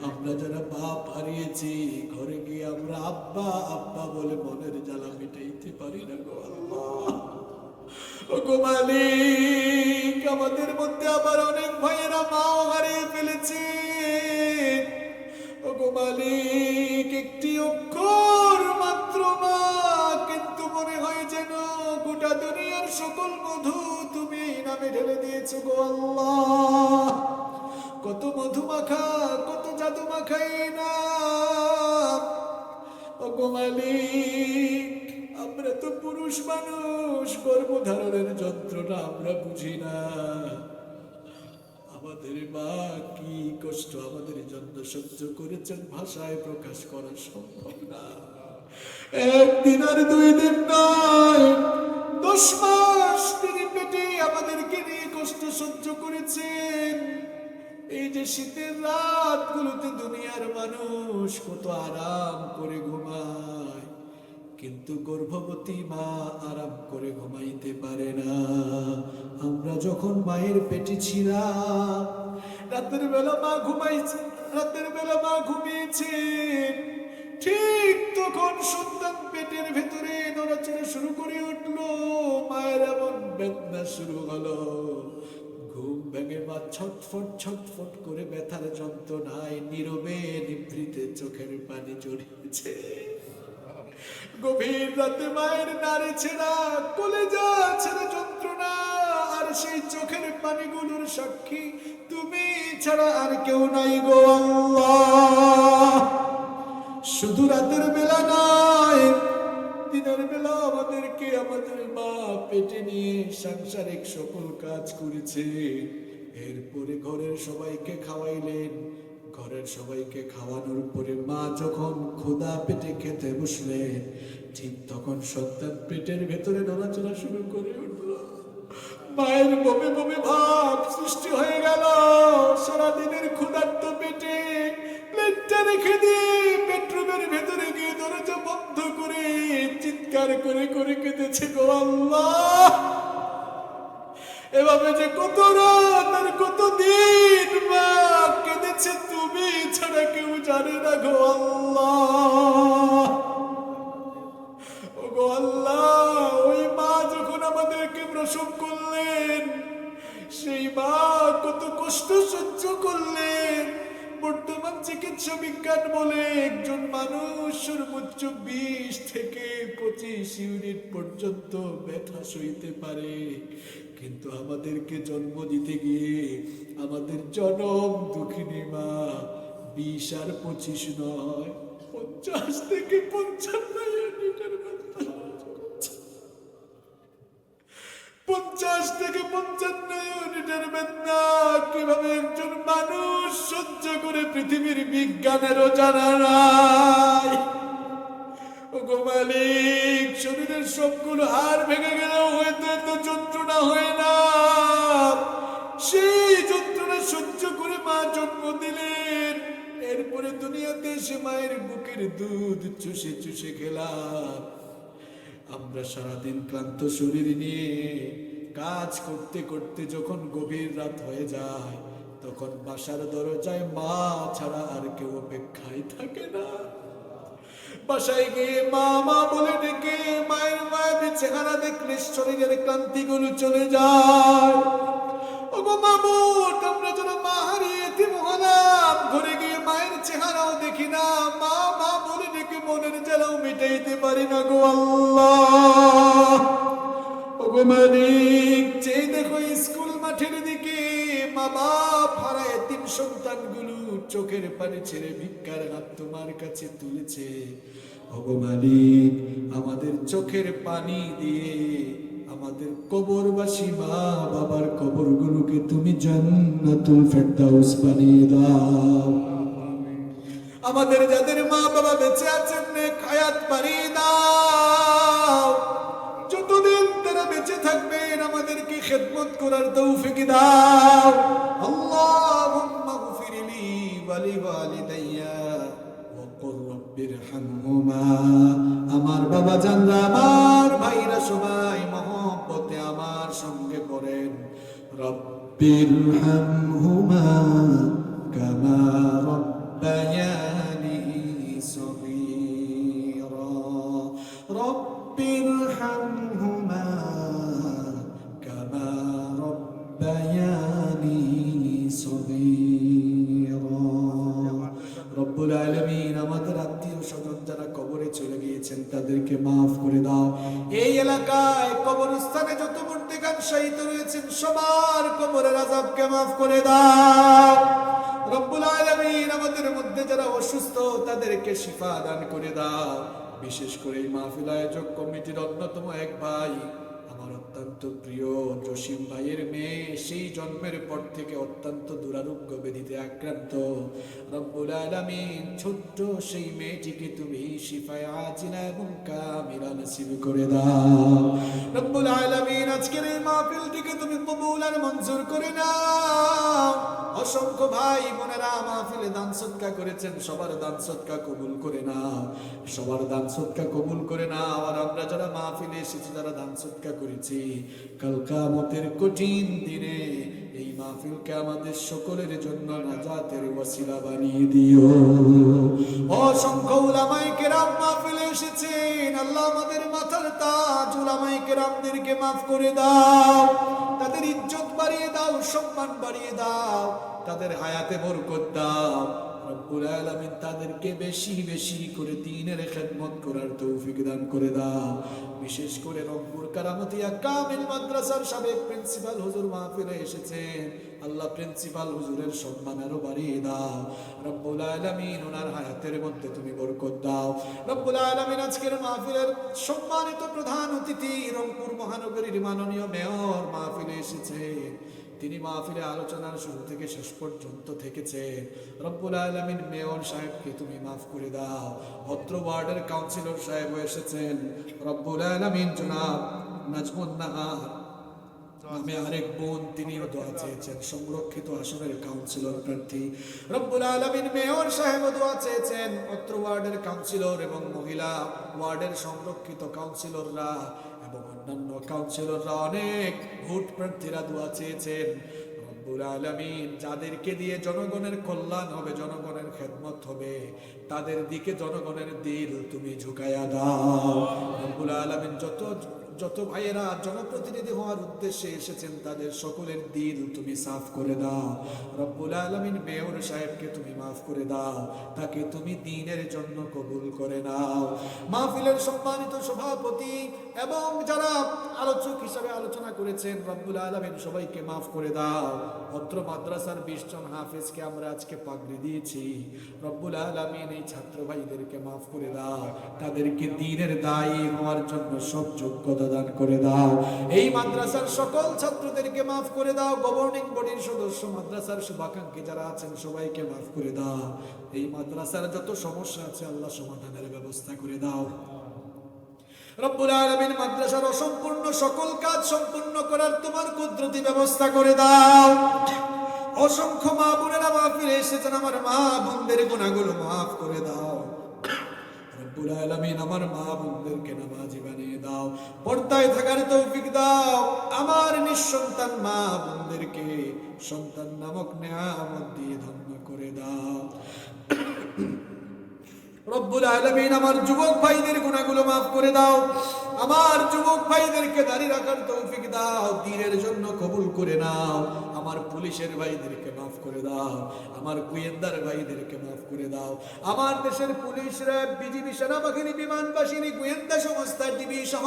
আমরা যারা বাপ হারিয়েছি, ঘরে গিয়ে আমরা আব্বা আব্বা বলে মনের জ্বালা মিটাইতে পারি না গো আল্লাহ। ও গো মালিক, আমাদের মধ্যে আবার অনেক ভাইয়েরা মাও হারিয়ে ফেলেছে। ও গো মালিক, একটি অক্ষর মাত্র মা, কিন্তু মনে হয় যেন গোটা দুনিয়ার সকল মধু তুমি নামে ঢেলে দিয়েছো গো আল্লাহ। কত মধু মাখা, কত জাদু মাখাই না। ও গো মালিক, আমরা তো পুরুষ মানুষ, গর্ভধারণের যন্ত্রণা আমরা বুঝি না। আমাদের মা কি কষ্ট আমাদের জন্য সহ্য করেছেন, ভাষায় প্রকাশ করা সম্ভব না। একদিন আর 2 দিন নয়, 10 মাস তিনি পেটে আমাদেরকে নিয়ে কষ্ট সহ্য করেছেন। এই যে শীতের রাতগুলোতে দুনিয়ার মানুষ কত আরাম করে ঘুমায়, কিন্তু গর্ভবতী মা আরাম করে ঘুমাইতে পারে না। আমরা যখন মায়ের পেটে ছিলাম, রাতের বেলা মা ঘুমাইছে, রাতের বেলা মা ঘুমিয়েছে, ঠিক তখন সন্তান পেটের ভেতরে নড়াচড়া শুরু করে উঠলো, মায়ের এমন বেদনা শুরু হলো, ঘুম ভেঙে মা ছটফট ছটফট করে ব্যথার যন্ত্রণায় নীরবে নিভৃতে চোখের পানি জড়িয়েছে। গভীর রাতে মায়ের নাড়ি ছেঁড়া, কলেজা ছেড়ে যন্ত্রণা, আর সেই চোখের পানিগুলোর সাক্ষী তুমি ছাড়া আর কেউ নাই গো আল্লাহ। শুধু রাতের বেলা নয়, দিনের বেলা আমাদেরকে আমাদের মা পেটে নিয়ে সাংসারিক সকল কাজ করেছে। এরপরে ঘরের সবাইকে খাওয়াইলেন। ঘরের সবাইকে খাওয়ানোর পরে মা যখন ক্ষুধা পেটে খেতে বসলেন, ঠিক তখন সন্তান পেটের ভেতরে নড়াচড়া শুরু করে উঠল। মায়ের বমি বমি ভাব সৃষ্টি হয়ে গেল। সারাদিনের ক্ষুধার্ত পেটে প্লেটটা রেখে দিয়ে বেডরুমের ভেতরে গিয়ে দরজা বন্ধ করে চিৎকার করে করে কেঁদেছে গো আল্লাহ। এভাবে যে কত রাত আর কত দিন মা কেঁদেছে, তুমি ছাড়া কেউ জানে না গো আল্লাহ। ও গো আল্লাহ, ওই মা যখন আমাদেরকে প্রসব করলেন, সেই মা কত কষ্ট সহ্য করলেন। বর্তমান চিকিৎসা বিজ্ঞান বলে একজন মানুষ সর্বোচ্চ 20 থেকে 25 ইউনিট পর্যন্ত ব্যথা সইতে পারে, কিন্তু আমাদেরকে জন্ম দিতে গিয়ে আমাদের জনম দুঃখিনী মা 20 আর 25 নয়, 50 থেকে 55 ইউনিটের ব্যথা, 50 থেকে 55 ইউনিটের বেদনা কিভাবে একজন মানুষ সহ্য করে পৃথিবীর বিজ্ঞানেরও জানা নাই। ও গো মালিক, শরীরের সবগুলো হাড় ভেঙে গেলেও হয়তো এত যন্ত্রণা হয় না। সেই যন্ত্রণা সহ্য করে মা জন্ম দিলেন। এরপরে দুনিয়াতে এসে মায়ের বুকের দুধ চুষে চুষে খেলাম। আমরা সারাদিন ক্লান্ত শরীর নিয়ে কাজ করতে করতে যখন গভীর রাত হয়ে যায়, তখন বাসার দরজায় মা ছাড়া আর কেউ অপেক্ষায় থাকে না। বাসায় গিয়ে মা মা বলে ডেকে মায়ের মায়াবী চেহারা দেখলে শরীরের ক্লান্তিগুলো চলে যায়। ও গো মামুদ, আমরা যারা মা হারিয়ে এতিম হলাম, ঘরে গিয়ে মায়ের চেহারাও দেখি না, মা মা বলে ডেকে মনের জ্বালাও মিটাইতে পারি না গো আল্লাহ। ও গো মালিক, চেয়ে দেখো স্কুল মাঠের দিকে মা বাপ হারা এতিম সন্তানগুলো চোখের পানি ছেড়ে ভিক্ষার হাত তোমার কাছে তুলেছে। ও গো মালিক, আমাদের চোখের পানি দিয়ে আমাদের কবরবাসী মা বাবার কবরগুলোকে তুমি জান্নাতুল ফেরদাউস বানিয়ে দাও। আমাদের যাদের মা বাবা বেঁচে আছেন নেক হায়াত বাড়িয়ে দাও। যতদিন তারা বেঁচে থাকবেন আমাদেরকে খেদমত করার তৌফিক দাও। আল্লাহুম্মা গফিরলি ওয়া লিওয়ালিদাইয়া ওয়া কুর রাব্বিরহামহুমা। আমার বাবা জানরা আমার ভাইরা সবাই মহব্বতে আমার সঙ্গে পড়েন, রাব্বিরহামহুমা কামা রাব্বায়ানি সগীরা। রাব্বিরহামহুমা কামা রাব্বায়ানি সগীরা। রব্বুল আলামিন আমাদের আত্মীয় স্বজন যারা কবরে চলে গিয়েছেন তাদেরকে মাফ করে দাও। এই এলাকায় কবরস্থানে যত মুর্দেগান শহীদ রয়েছেন সবার কবরের আযাবকে মাফ করে দাও। রব্বুল আলামিন আমাদের মধ্যে যারা অসুস্থ তাদেরকে শিফা দান করে দাও। বিশেষ করে এই মাহফিল আয়োজক কমিটির অন্যতম এক ভাই, আমার অত্যন্ত প্রিয় জসিম ভাইয়ের মেয়ে, সেই জন্মের পর থেকে অত্যন্ত দুরারোগ্য ব্যাধিতে আক্রান্ত। রব্বুল আলামিন ছোট্ট সেই মেয়েটিকে তুমি শিফায়ে আজিলা এবং কামিলা নসিব করে দাও। রব্বুল আলামিন আজকের এই মাহফিলটিকে তুমি কবুল আর মঞ্জুর করে নাও। অসংখ্য ভাই বোনেরা মাহফিলে দান সদকা করেছেন, সবার দান সদকা কবুল করে নাও, সবার দান সদকা কবুল করে নাও। আর আমরা যারা মাহফিলে এসেছি, যারা দান সদকা করেছি, কাল কিয়ামতের কঠিন দিনে এই মাহফিলকে আমাদের সকলের জন্য নাজাতের ওসিলা বানিয়ে দিও। অসংখ্য উলামায়ে কেরাম মাহফিলে এসেছেন, আল্লাহ আমাদের মাথার তাজ উলামায়ে কেরামদেরকে মাফ করে দাও, তাদের ইজ্জত বাড়িয়ে দাও, সম্মান বাড়িয়ে দাও, তাদের হায়াতে বরকত দাও। রব্বুল আলামিন তাদেরকে বেশি বেশি করে দ্বীনের খেদমত করার তৌফিক দান করে দাও। বিশেষ করে রংপুর কারামতিয়া কামিল মাদ্রাসার সাবেক প্রিন্সিপাল হুজুর মাহফিলে এসেছেন, আল্লাহ প্রিন্সিপাল হুজুরের সম্মান আরো বাড়িয়ে দাও। রব্বুল আলামিন ওনার হায়াতের মধ্যে তুমি বরকত দাও। রব্বুল আলামিন আজকের মাহফিলের সম্মানিত প্রধান অতিথি রংপুর মহানগরীর মাননীয় মেয়র মাহফিলে এসেছেন, তিনি মাহফিলে আলোচনার শুরু থেকে শেষ পর্যন্ত থেকেছে। রব্বুল আলামিন মেয়র সাহেবকে তুমি মাফ করে দাও। অত্র ওয়ার্ডের কাউন্সিলর সাহেব এসেছেন, রব্বুল আলামিন জনাব নাজমুন নাহার নামে আরেক বোন, তিনিও দোয়া চেয়েছেন, সংরক্ষিত আসনের কাউন্সিলর প্রার্থী। রব্বুল আলামিন মেয়র সাহেব দোয়া চেয়েছেন, অত্র ওয়ার্ডের কাউন্সিলর এবং মহিলা ওয়ার্ডের সংরক্ষিত কাউন্সিলররা এবং অন্যান্য কাউন্সিলররা, অনেক ভোট প্রার্থীরা দোয়া চেয়েছেন। রব্বুল আলামিন যাদেরকে দিয়ে জনগণের কল্যাণ হবে, জনগণের খেদমত হবে, তাদের দিকে জনগণের দিল তুমি ঝুঁকায়া দাও। রব্বুল আলামিন যত ভাইয়েরা জনপ্রতিনিধি হওয়ার উদ্দেশ্যে এসেছেন তাদের সকলের দিল তুমি সাফ করে দাও। রব্বুল আলামিন মেয়র সাহেবকে তুমি মাফ করে দাও, তাকে তুমি দ্বীনের জন্য কবুল করে নাও। মাহফিলের সম্মানিত সভাপতি এবং যারা আলোচক হিসাবে আলোচনা করেছেন, রব্বুল আলামিন সবাইকে মাফ করে দাও। অত্র মাদ্রাসার 20 জন হাফেজকে আমরা আজকে পাগড়ি দিয়েছি, রব্বুল আলামিন এই ছাত্র ভাইদেরকে মাফ করে দাও, তাদেরকে দ্বীনের দায়ী হওয়ার জন্য সব যোগ্যতা দান করে দাও। এই মাদ্রাসার সকল ছাত্রদেরকে মাফ করে দাও। গভর্নিং বডির সদস্য, মাদ্রাসার শুভাকাঙ্ক্ষী যারা আছেন সবাইকে মাফ করে দাও। এই মাদ্রাসার যত সমস্যা আছে আল্লাহ সমাধানের ব্যবস্থা করে দাও। রব্বুল আলামিন মাদ্রাসার অসম্পূর্ণ সকল কাজ সম্পূর্ণ করার তোমার কুদরতি ব্যবস্থা করে দাও। অসংখ্য মা বোনেরা মাহফিলে এসেছেন, আমার মা বোনদের গুনাহগুলো মাফ করে দাও। রব্বুল আলামিন আমার মা বোনদেরকে নামাজি বানিয়ে দাও, পর্দায় থাকার তৌফিক দাও। আমার নিঃসন্তান মা বোনদেরকে সন্তান নামক নেয়ামত দিয়ে ধন্য করে দাও। রব্বুল আলামিন আমার যুবক ভাইদের গুনাহগুলো মাফ করে দাও। আমার যুবক ভাইদেরকে দাঁড়িয়ে রাখার তৌফিক দাও, দ্বীনের জন্য কবুল করে নাও। আমার পুলিশের ভাইদেরকে মাফ করে দাও, আমার গোয়েন্দার ভাইদেরকে মাফ করে দাও। আমার দেশের পুলিশ, র্যাব, বিজিবি, সেনাবাহিনী, বিমান বাহিনী, গোয়েন্দা সংস্থা, টিভি সহ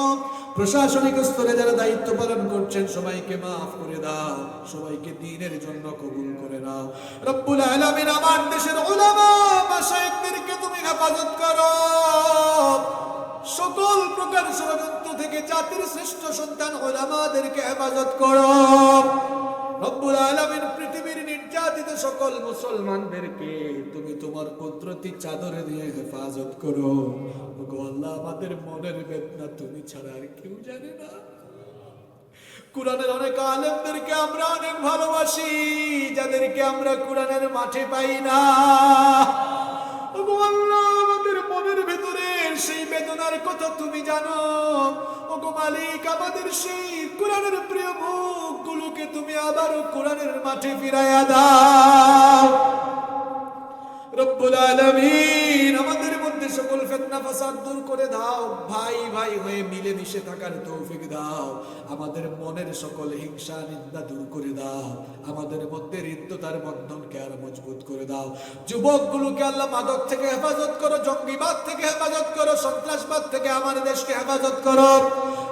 প্রশাসনিক স্তরে যারা দায়িত্ব পালন করছেন সবাইকে মাফ করে দাও, সবাইকে দ্বীনের জন্য কবুল করে নাও। রব্বুল আলামিন আমার দেশের উলামা মাশায়েখদেরকে তুমি হেফাজত করো, সকল প্রকার ষড়যন্ত্র থেকে জাতির শ্রেষ্ঠ সন্তান উলামাদেরকে হেফাজত করো রব্বুল আলামিন। পৃথিবীর নির্যাতিত সকল মুসলমানদেরকে তুমি তোমার কুদরতি চাদরে দিয়ে হেফাজত করো। ওগো আল্লাহ, আমাদের মনের বেদনা তুমি ছাড়া আর কেউ জানে না। কুরআনের অনেক আলেমদেরকে আমরা অনেক ভালোবাসি, যাদেরকে আমরা কুরআনের মাঠে পাই না। ওগো আল্লাহ, আমাদের মনের ভেতরে সেই বেদনার কথা তুমি জানো। ওগো মালিক, আমাদের সেই কুরআনের প্রিয় মুখগুলোকে তুমি আবারও কুরআনের মাঠে ফিরাইয়া দাও রব্বুল আলামিন। আমাদের মধ্যে সকল ফিতনা ফাসাদ দূর করে দাও, ভাই ভাই হয়ে মিলেমিশে থাকার তৌফিক দাও। আমাদের মনের সকল হিংসা নিন্দা দূর করে দাও, আমাদের মধ্যে হৃদ্যতার বন্ধনকে আরো মজবুত করে দাও। যুবকগুলোকে আল্লাহ মাদক থেকে হেফাজত করো, জঙ্গিবাদ থেকে হেফাজত করো, সন্ত্রাসবাদ থেকে আমার দেশকে হেফাজত করো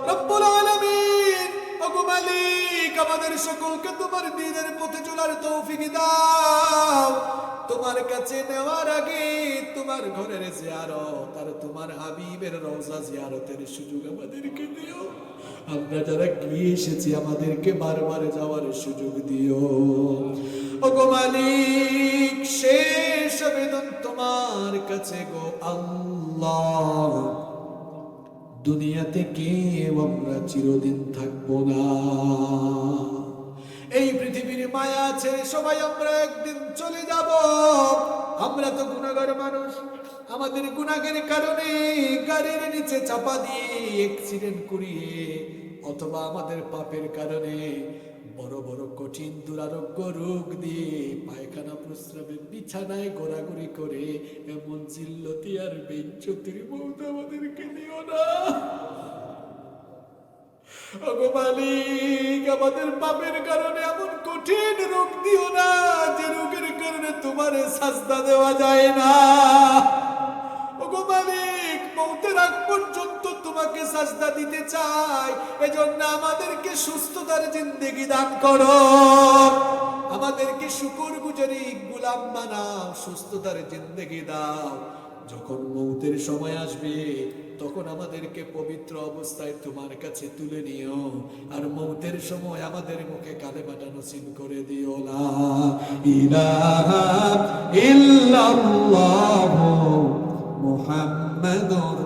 রব্বুল আলামিন। ওগো মালিক, আমাদের সকলকে তোমার দ্বীনের পথে চলার তৌফিক দাও। তোমার কাছে নেওয়ার আগে তোমার ঘরের জিয়ারত আর তোমার হাবিবের রওজা জিয়ারতের সুযোগ আমাদেরকে দিও। আমরা যারা গিয়ে এসেছি আমাদেরকে বারবার যাওয়ার সুযোগ দিও। ওগো মালিক, শেষ আবেদন তোমার কাছে গো আল্লাহ, দুনিয়াতে কেউ আমরা চিরদিন থাকবো না। এই পৃথিবীর মায়া ছেড়ে সবাই আমরা একদিন চলে যাব। আমরা তো গুনাহগার মানুষ, আমাদের গুনাহের কারণে গাড়ির নিচে চাপা দিয়ে অ্যাক্সিডেন্ট করিয়ে অথবা আমাদের পাপের কারণে বড় বড় কঠিন দুরারোগ্য রোগ দিয়ে পায়খানা প্রস্রাবের বিছানায় ঘোরাঘুরি করে এমন জিল্লতি আর বেইজ্জতির মৌত আমাদেরকে দিও না। ওগো মালিক, আমাদের পাপের কারণে এমন কঠিন রোগ দিও না যে রোগের কারণে তোমার সাজদা দেওয়া যায় না। ওগো মালিক, মৌতের আগ পর্যন্ত তোমাকে সাজদা দিতে চাই, এজন্য আমাদেরকে সুস্থতার জিন্দেগি দান করো, আমাদেরকে শুকরগুজারি গোলাম বানাও, সুস্থতার জিন্দেগি দাও। যখন মৌতের সময় আসবে তখন আমাদেরকে পবিত্র অবস্থায় তোমার কাছে তুলে নিও, আর মৌতের সময় আমাদের মুখে কালেমাটা নসিব করে দিও। লা ইলাহা ইল্লাল্লাহু মুহাম্মাদুর